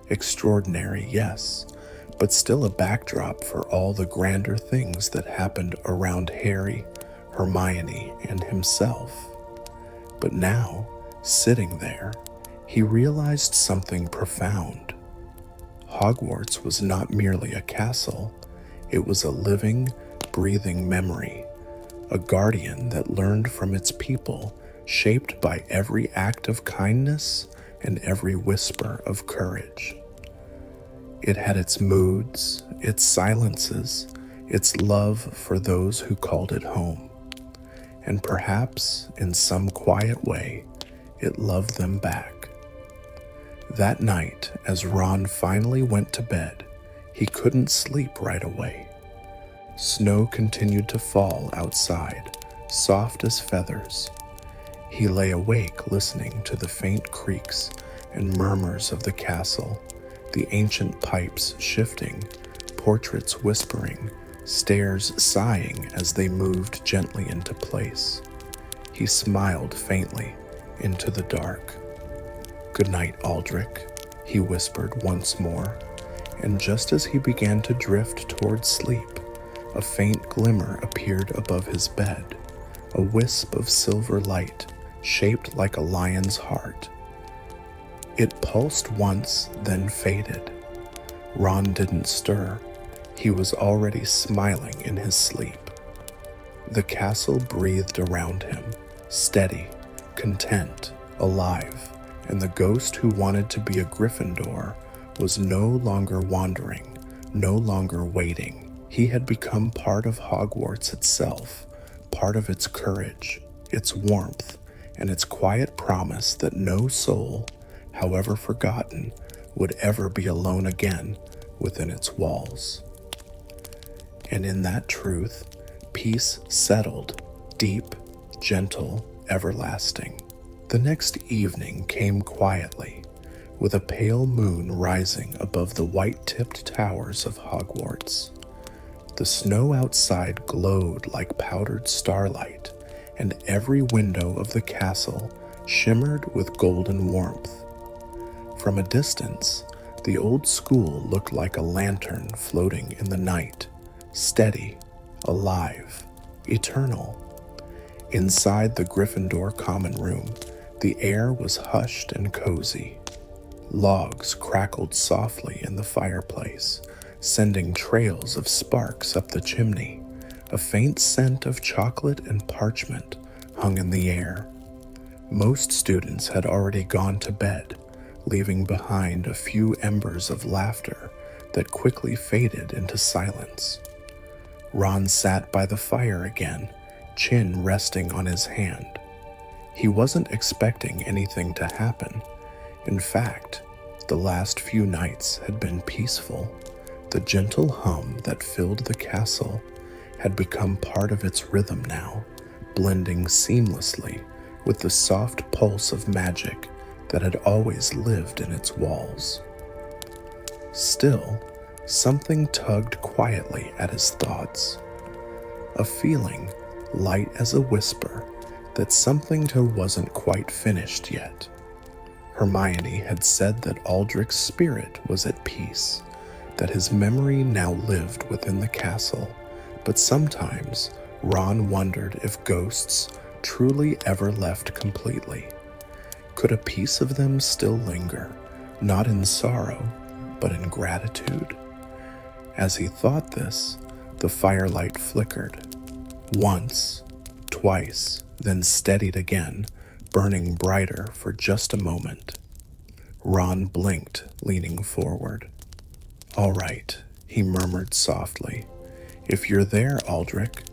Extraordinary, yes, but still a backdrop for all the grander things that happened around Harry, Hermione, and himself. But now, sitting there, he realized something profound. Hogwarts was not merely a castle, it was a living, breathing memory, a guardian that learned from its people, shaped by every act of kindness and every whisper of courage. It had its moods, its silences, its love for those who called it home. And perhaps, in some quiet way, it loved them back. That night, as Ron finally went to bed, he couldn't sleep right away. Snow continued to fall outside, soft as feathers. He lay awake listening to the faint creaks and murmurs of the castle, the ancient pipes shifting, portraits whispering, stairs sighing as they moved gently into place. He smiled faintly into the dark. "Good night, Aldrich," he whispered once more, and just as he began to drift toward sleep, a faint glimmer appeared above his bed, a wisp of silver light shaped like a lion's heart. It pulsed once, then faded. Ron didn't stir. He was already smiling in his sleep. The castle breathed around him, steady, content, alive, and the ghost who wanted to be a Gryffindor was no longer wandering, no longer waiting. He had become part of Hogwarts itself, part of its courage, its warmth, and its quiet promise that no soul, however forgotten, would ever be alone again within its walls. And in that truth, peace settled, deep, gentle, everlasting. The next evening came quietly, with a pale moon rising above the white-tipped towers of Hogwarts. The snow outside glowed like powdered starlight, and every window of the castle shimmered with golden warmth. From a distance, the old school looked like a lantern floating in the night, steady, alive, eternal. Inside the Gryffindor common room, the air was hushed and cozy. Logs crackled softly in the fireplace, sending trails of sparks up the chimney. A faint scent of chocolate and parchment hung in the air. Most students had already gone to bed, leaving behind a few embers of laughter that quickly faded into silence. Ron sat by the fire again, chin resting on his hand. He wasn't expecting anything to happen. In fact, the last few nights had been peaceful. The gentle hum that filled the castle had become part of its rhythm now, blending seamlessly with the soft pulse of magic that had always lived in its walls. Still, something tugged quietly at his thoughts. A feeling, light as a whisper, that something wasn't quite finished yet. Hermione had said that Aldrich's spirit was at peace, that his memory now lived within the castle, but sometimes Ron wondered if ghosts truly ever left completely. Could a piece of them still linger, not in sorrow, but in gratitude? As he thought this, the firelight flickered. Once, twice, then steadied again, burning brighter for just a moment. Ron blinked, leaning forward. "All right," he murmured softly. "If you're there, Aldrich,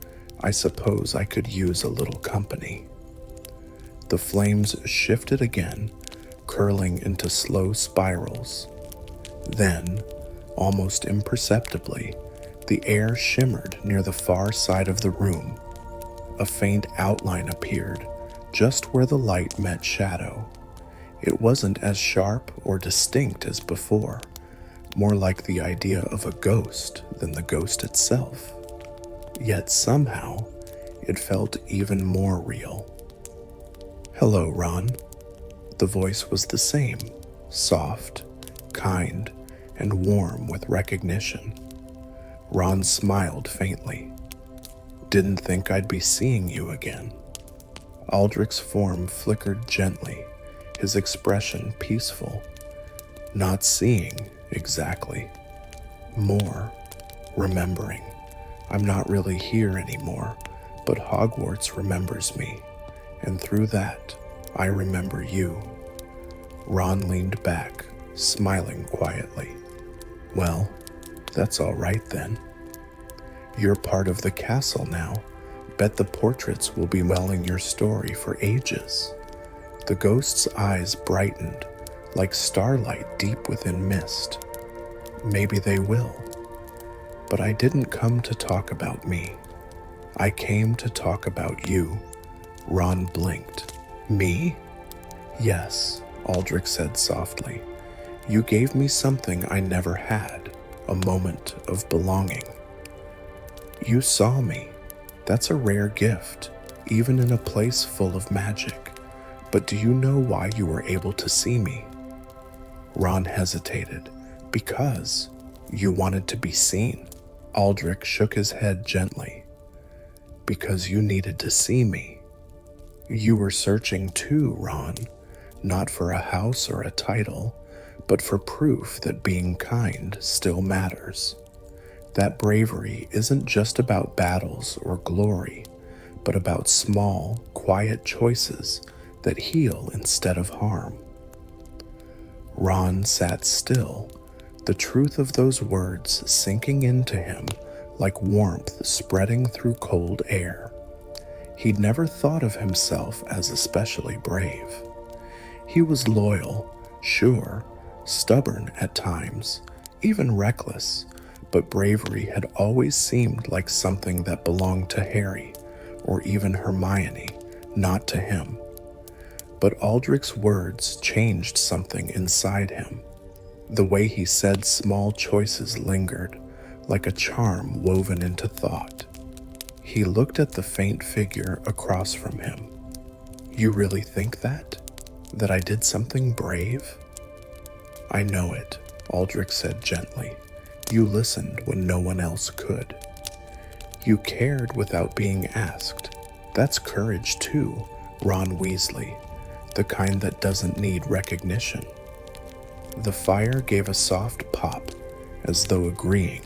I suppose I could use a little company." The flames shifted again, curling into slow spirals. Then, almost imperceptibly, the air shimmered near the far side of the room. A faint outline appeared, just where the light met shadow. It wasn't as sharp or distinct as before, more like the idea of a ghost than the ghost itself. Yet somehow, it felt even more real. "Hello, Ron." The voice was the same, soft, kind, and warm with recognition. Ron smiled faintly. "Didn't think I'd be seeing you again." Aldrich's form flickered gently, his expression peaceful. "Not seeing, exactly. More, remembering. I'm not really here anymore, but Hogwarts remembers me, and through that, I remember you." Ron leaned back, smiling quietly. "Well, that's all right then. You're part of the castle now. Bet the portraits will be telling your story for ages." The ghost's eyes brightened, like starlight deep within mist. "Maybe they will. But I didn't come to talk about me. I came to talk about you." Ron blinked. "Me?" "Yes," Aldrich said softly. You gave me something I never had, a moment of belonging. You saw me. That's a rare gift, even in a place full of magic. But do you know why you were able to see me? Ron hesitated. Because you wanted to be seen. Aldrich shook his head gently. Because you needed to see me. You were searching too, Ron, not for a house or a title, but for proof that being kind still matters. That bravery isn't just about battles or glory, but about small, quiet choices that heal instead of harm. Ron sat still, the truth of those words sinking into him like warmth spreading through cold air. He'd never thought of himself as especially brave. He was loyal, sure, stubborn at times, even reckless, but bravery had always seemed like something that belonged to Harry, or even Hermione, not to him. But Aldrich's words changed something inside him. The way he said small choices lingered, like a charm woven into thought. He looked at the faint figure across from him. You really think that? That I did something brave? I know it, Aldrich said gently. You listened when no one else could. You cared without being asked. That's courage too, Ron Weasley, the kind that doesn't need recognition. The fire gave a soft pop, as though agreeing.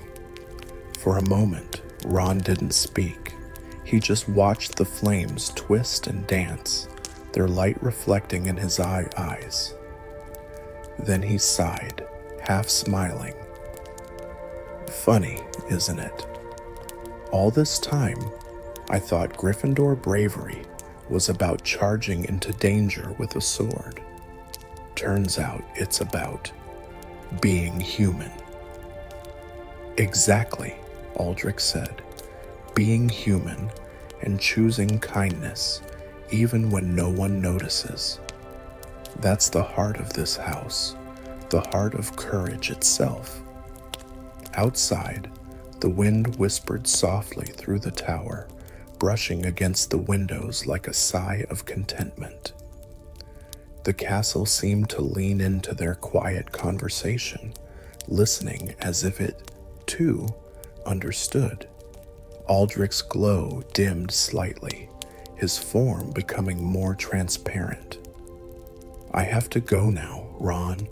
For a moment, Ron didn't speak. He just watched the flames twist and dance, their light reflecting in his eyes. Then he sighed, half smiling. Funny, isn't it? All this time, I thought Gryffindor bravery was about charging into danger with a sword. Turns out it's about being human. Exactly, Aldrich said. Being human and choosing kindness even when no one notices. That's the heart of this house, the heart of courage itself. Outside, the wind whispered softly through the tower, brushing against the windows like a sigh of contentment. The castle seemed to lean into their quiet conversation, listening as if it, too, understood. Aldrich's glow dimmed slightly, his form becoming more transparent. I have to go now, Ron.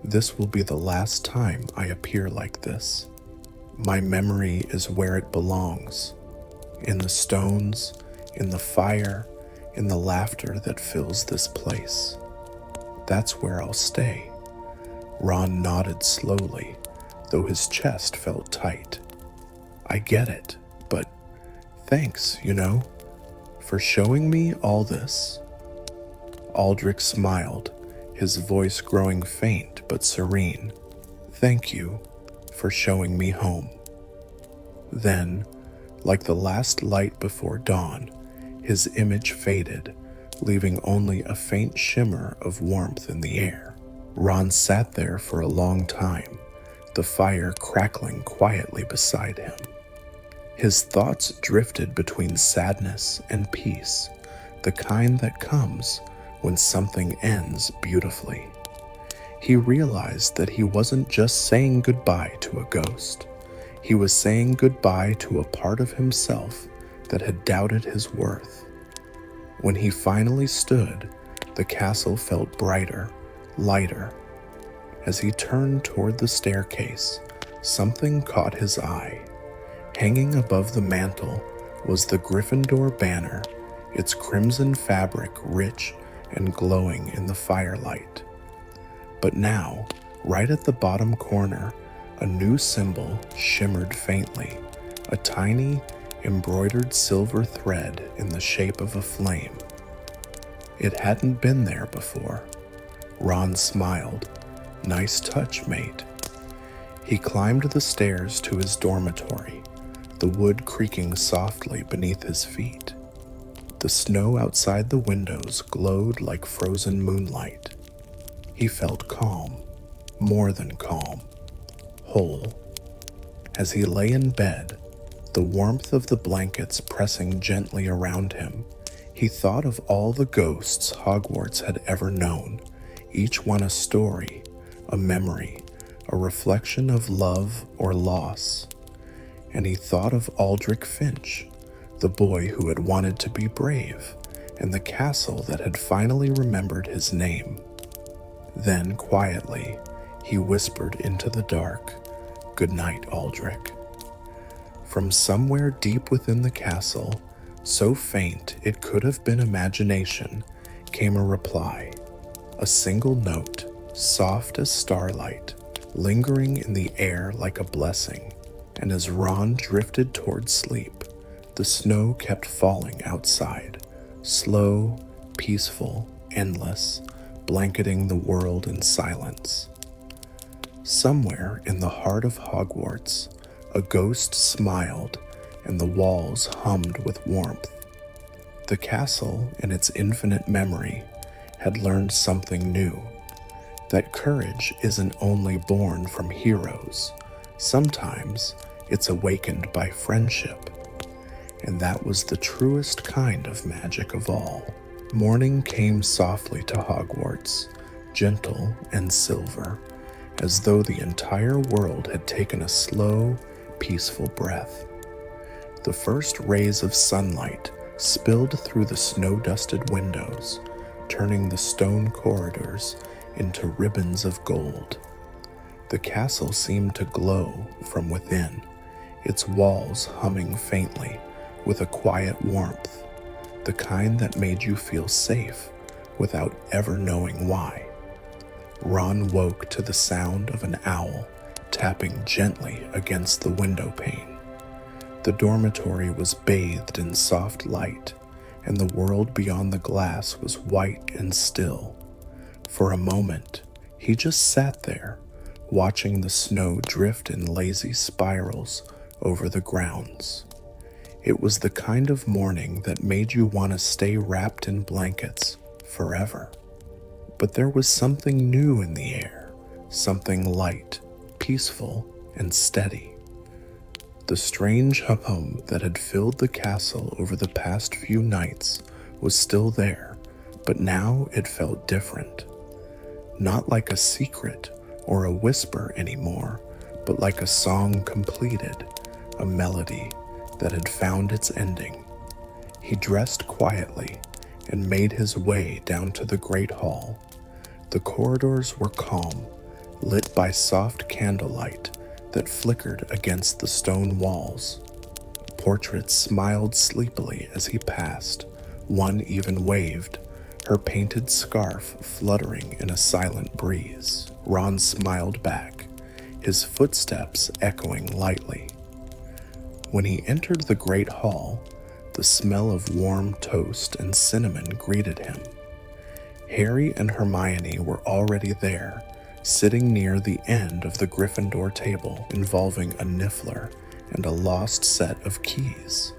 This will be the last time I appear like this. My memory is where it belongs, in the stones, in the fire, in the laughter that fills this place. That's where I'll stay. Ron nodded slowly, though his chest felt tight. I get it, but thanks, for showing me all this. Aldrich smiled, his voice growing faint but serene. Thank you for showing me home. Then, like the last light before dawn, his image faded, leaving only a faint shimmer of warmth in the air. Ron sat there for a long time, the fire crackling quietly beside him. His thoughts drifted between sadness and peace, the kind that comes when something ends beautifully. He realized that he wasn't just saying goodbye to a ghost. He was saying goodbye to a part of himself that had doubted his worth. When he finally stood, the castle felt brighter, lighter. As he turned toward the staircase, something caught his eye. Hanging above the mantel was the Gryffindor banner, its crimson fabric rich and glowing in the firelight. But now, right at the bottom corner, a new symbol shimmered faintly, a tiny, embroidered silver thread in the shape of a flame. It hadn't been there before. Ron smiled. Nice touch, mate. He climbed the stairs to his dormitory, the wood creaking softly beneath his feet. The snow outside the windows glowed like frozen moonlight. He felt calm, more than calm, whole. As he lay in bed, the warmth of the blankets pressing gently around him, he thought of all the ghosts Hogwarts had ever known, each one a story, a memory, a reflection of love or loss. And he thought of Aldrich Finch, the boy who had wanted to be brave, and the castle that had finally remembered his name. Then, quietly, he whispered into the dark, "Good night, Aldrich." From somewhere deep within the castle, so faint it could have been imagination, came a reply, a single note, soft as starlight, lingering in the air like a blessing. And as Ron drifted toward sleep, the snow kept falling outside, slow, peaceful, endless, blanketing the world in silence. Somewhere in the heart of Hogwarts, a ghost smiled and the walls hummed with warmth. The castle, in its infinite memory, had learned something new, that courage isn't only born from heroes. Sometimes it's awakened by friendship, and that was the truest kind of magic of all. Morning came softly to Hogwarts, gentle and silver, as though the entire world had taken a slow, peaceful breath. The first rays of sunlight spilled through the snow-dusted windows, turning the stone corridors into ribbons of gold. The castle seemed to glow from within, its walls humming faintly with a quiet warmth, the kind that made you feel safe without ever knowing why. Ron woke to the sound of an owl tapping gently against the window pane. The dormitory was bathed in soft light, and the world beyond the glass was white and still. For a moment, he just sat there, watching the snow drift in lazy spirals over the grounds. It was the kind of morning that made you want to stay wrapped in blankets forever. But there was something new in the air, something light, peaceful, and steady. The strange hum that had filled the castle over the past few nights was still there, but now it felt different. Not like a secret or a whisper anymore, but like a song completed, a melody that had found its ending. He dressed quietly and made his way down to the Great Hall. The corridors were calm, lit by soft candlelight that flickered against the stone walls. Portraits smiled sleepily as he passed. One even waved, her painted scarf fluttering in a silent breeze. Ron smiled back, his footsteps echoing lightly. When he entered the great hall, the smell of warm toast and cinnamon greeted him. Harry and Hermione were already there, sitting near the end of the Gryffindor table involving a niffler and a lost set of keys.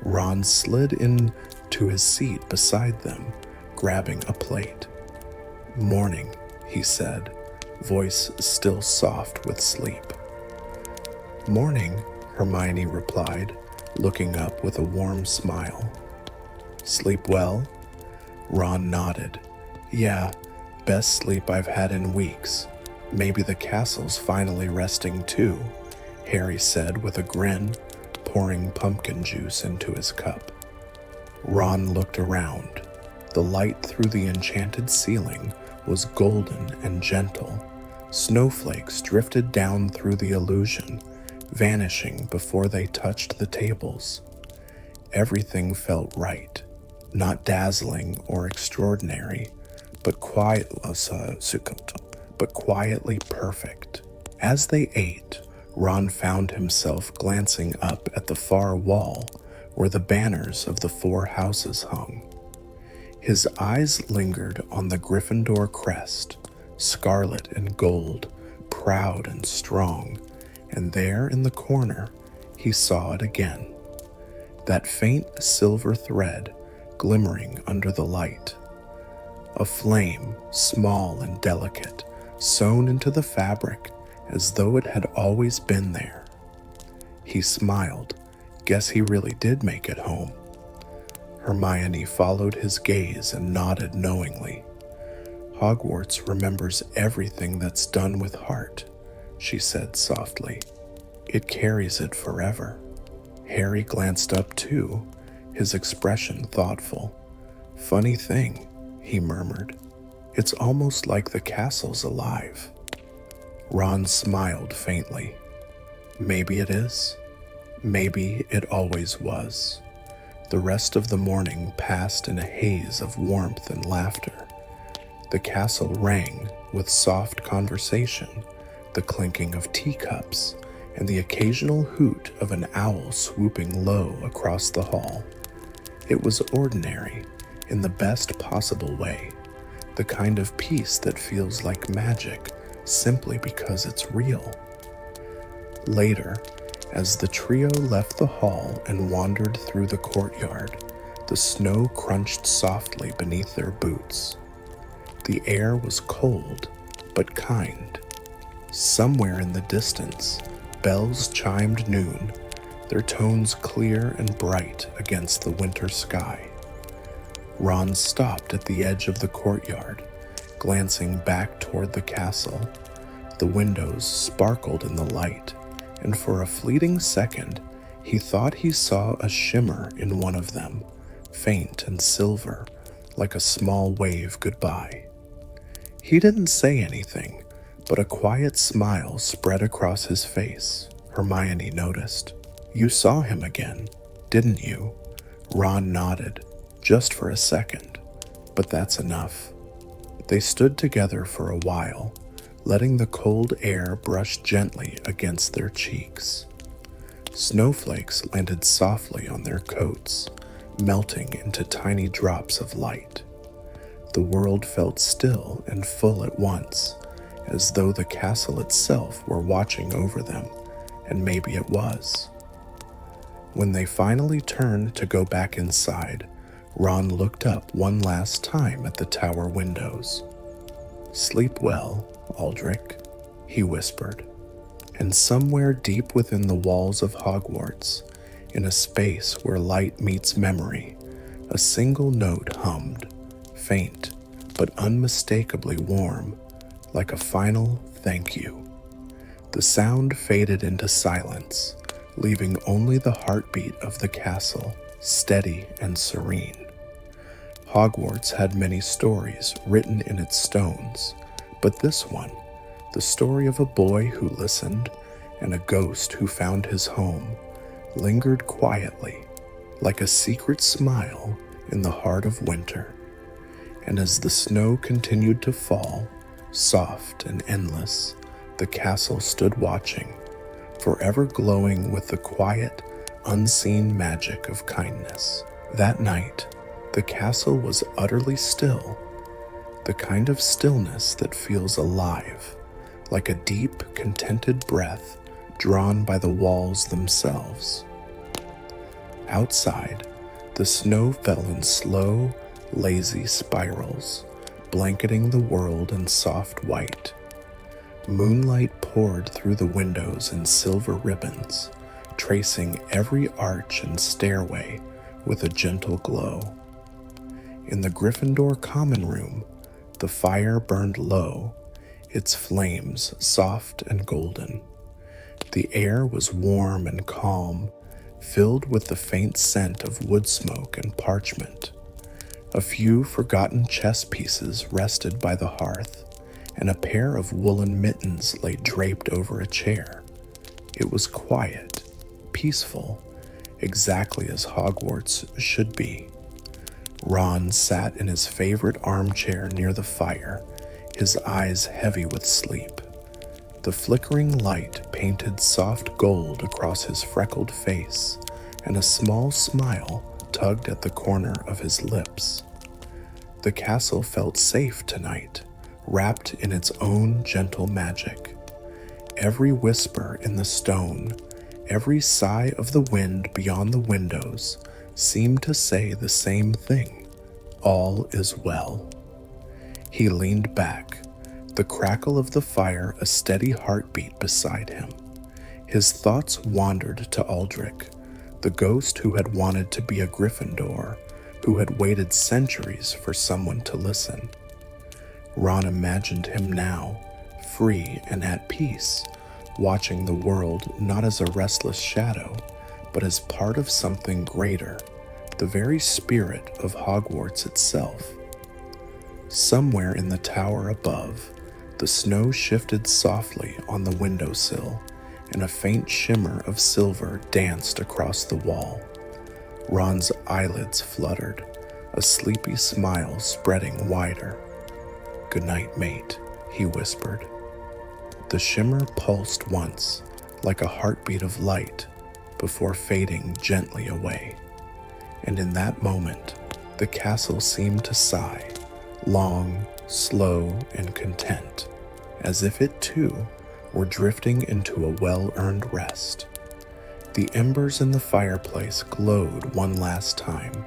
Ron slid into his seat beside them, grabbing a plate. "Morning," he said, voice still soft with sleep. "Morning," Hermione replied, looking up with a warm smile. "Sleep well?" Ron nodded. "Yeah, best sleep I've had in weeks. Maybe the castle's finally resting too," Harry said with a grin, pouring pumpkin juice into his cup. Ron looked around. The light through the enchanted ceiling was golden and gentle. Snowflakes drifted down through the illusion, vanishing before they touched the tables. Everything felt right, not dazzling or extraordinary, but quietly perfect. As they ate, Ron found himself glancing up at the far wall where the banners of the 4 houses hung. His eyes lingered on the Gryffindor crest, scarlet and gold, proud and strong, and there in the corner he saw it again, that faint silver thread glimmering under the light. a flame, small and delicate, sewn into the fabric as though it had always been there. He smiled. Guess he really did make it home. Hermione followed his gaze and nodded knowingly. Hogwarts remembers everything that's done with heart, she said softly. It carries it forever. Harry glanced up too, his expression thoughtful. Funny thing, he murmured. It's almost like the castle's alive. Ron smiled faintly. Maybe it is. Maybe it always was. The rest of the morning passed in a haze of warmth and laughter. The castle rang with soft conversation, the clinking of teacups, and the occasional hoot of an owl swooping low across the hall. It was ordinary, in the best possible way, the kind of peace that feels like magic simply because it's real. Later, as the trio left the hall and wandered through the courtyard, the snow crunched softly beneath their boots. The air was cold, but kind. Somewhere in the distance, bells chimed noon, their tones clear and bright against the winter sky. Ron stopped at the edge of the courtyard, glancing back toward the castle. The windows sparkled in the light, and for a fleeting second, he thought he saw a shimmer in one of them, faint and silver, like a small wave goodbye. He didn't say anything, but a quiet smile spread across his face. Hermione noticed. You saw him again, didn't you? Ron nodded, just for a second, but that's enough. They stood together for a while, letting the cold air brush gently against their cheeks. Snowflakes landed softly on their coats, melting into tiny drops of light. The world felt still and full at once, as though the castle itself were watching over them, and maybe it was. When they finally turned to go back inside, Ron looked up one last time at the tower windows. Sleep well, Aldrich, he whispered. And somewhere deep within the walls of Hogwarts, in a space where light meets memory, a single note hummed, faint but unmistakably warm, like a final thank you. The sound faded into silence, leaving only the heartbeat of the castle, steady and serene. Hogwarts had many stories written in its stones, but this one, the story of a boy who listened and a ghost who found his home, lingered quietly, like a secret smile in the heart of winter. And as the snow continued to fall, soft and endless, the castle stood watching, forever glowing with the quiet, unseen magic of kindness. That night, the castle was utterly still, the kind of stillness that feels alive, like a deep, contented breath drawn by the walls themselves. Outside, the snow fell in slow, lazy spirals, blanketing the world in soft white. Moonlight poured through the windows in silver ribbons, tracing every arch and stairway with a gentle glow. In the Gryffindor common room, the fire burned low, its flames soft and golden. The air was warm and calm, filled with the faint scent of wood smoke and parchment. A few forgotten chess pieces rested by the hearth, and a pair of woolen mittens lay draped over a chair. It was quiet, peaceful, exactly as Hogwarts should be. Ron sat in his favorite armchair near the fire, his eyes heavy with sleep. The flickering light painted soft gold across his freckled face, and a small smile tugged at the corner of his lips. The castle felt safe tonight, wrapped in its own gentle magic. Every whisper in the stone, every sigh of the wind beyond the windows seemed to say the same thing: all is well. He leaned back, the crackle of the fire a steady heartbeat beside him. His thoughts wandered to Aldrich, the ghost who had wanted to be a Gryffindor, who had waited centuries for someone to listen. Ron imagined him now, free and at peace, watching the world not as a restless shadow, but as part of something greater, the very spirit of Hogwarts itself. Somewhere in the tower above, the snow shifted softly on the windowsill, and a faint shimmer of silver danced across the wall. Ron's eyelids fluttered, a sleepy smile spreading wider. "Good night, mate," he whispered. The shimmer pulsed once, like a heartbeat of light, before fading gently away. And in that moment, the castle seemed to sigh, long, slow, and content, as if it too were drifting into a well-earned rest. The embers in the fireplace glowed one last time,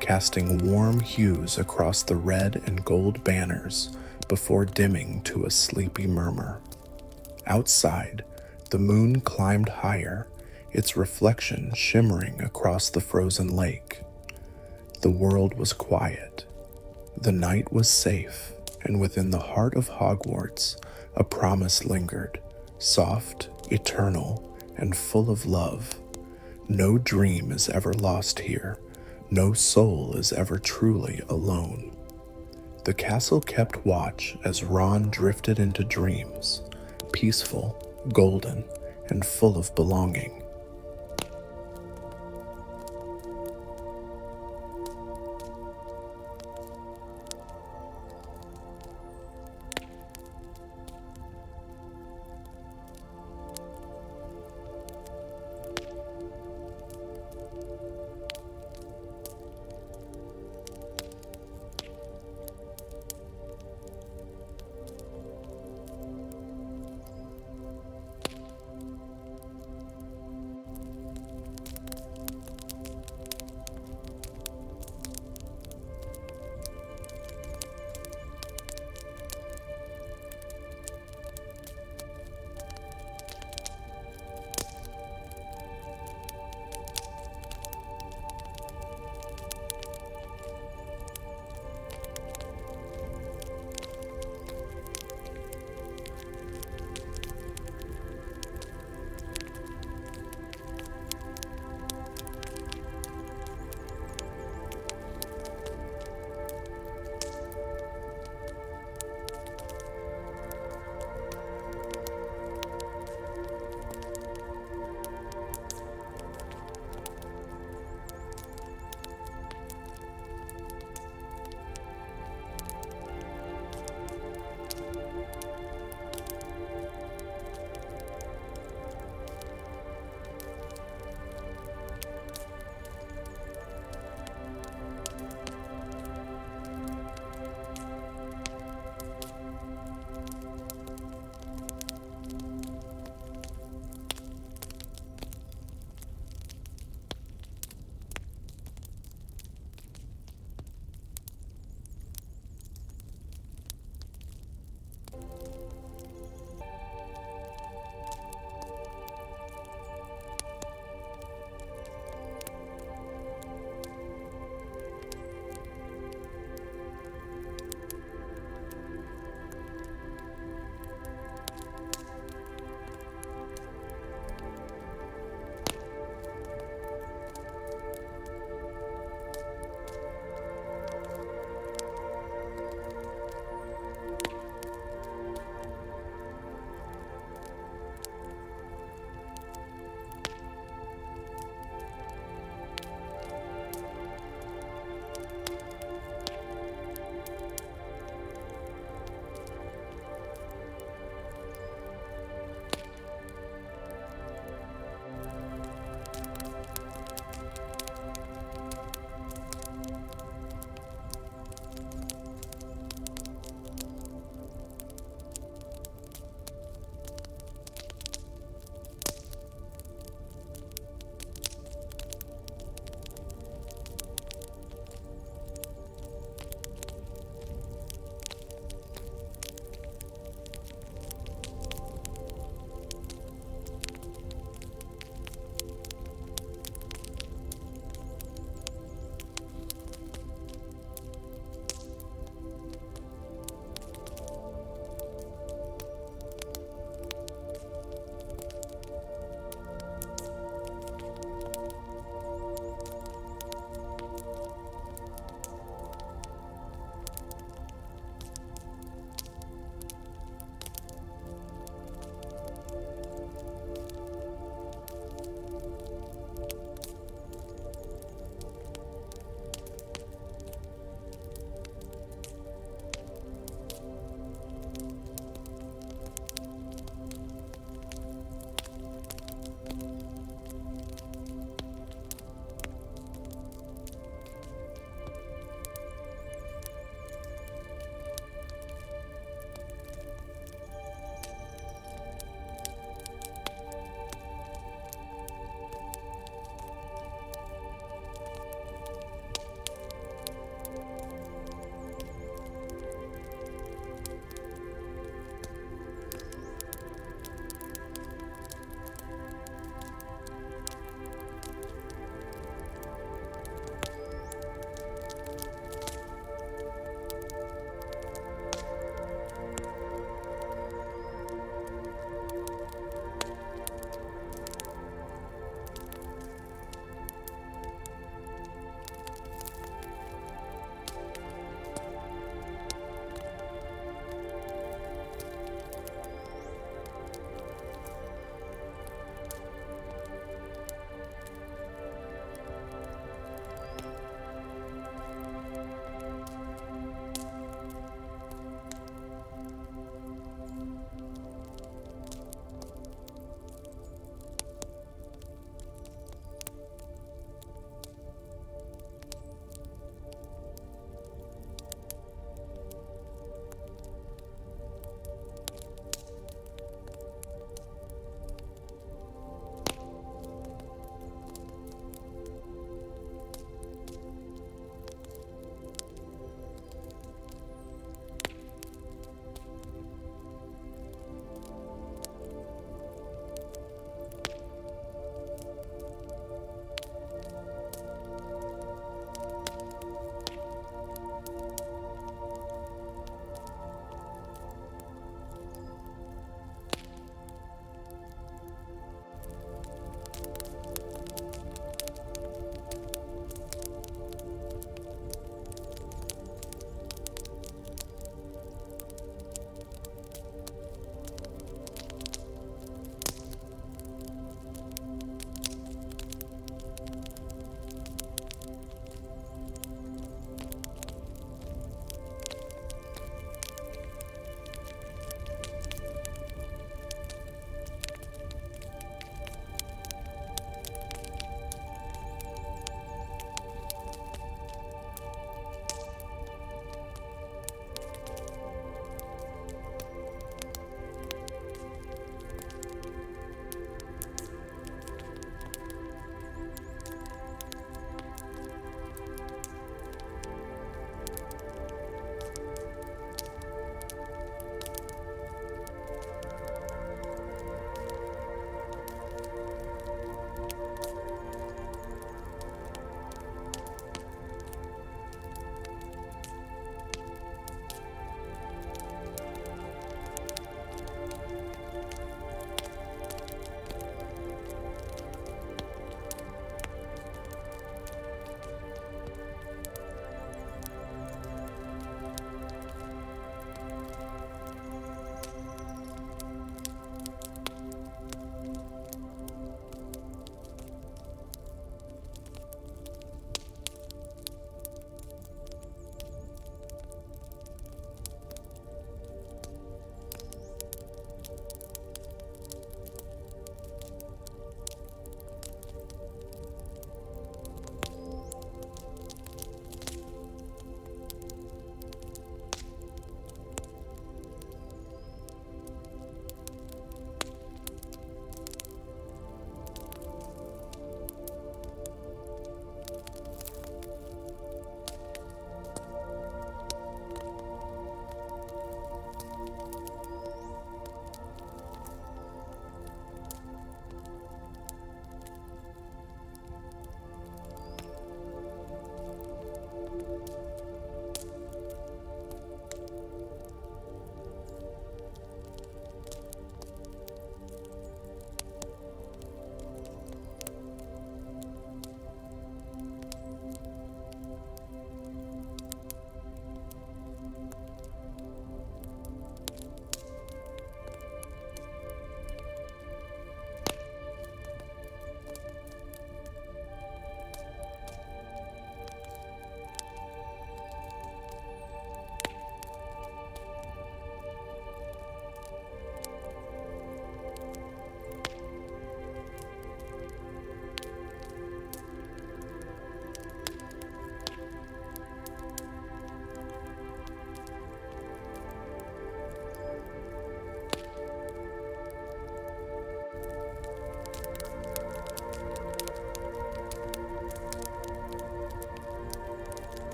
casting warm hues across the red and gold banners before dimming to a sleepy murmur. Outside, the moon climbed higher, its reflection shimmering across the frozen lake. The world was quiet. The night was safe, and within the heart of Hogwarts, a promise lingered, soft, eternal, and full of love. No dream is ever lost here. No soul is ever truly alone. The castle kept watch as Ron drifted into dreams, peaceful, golden, and full of belonging.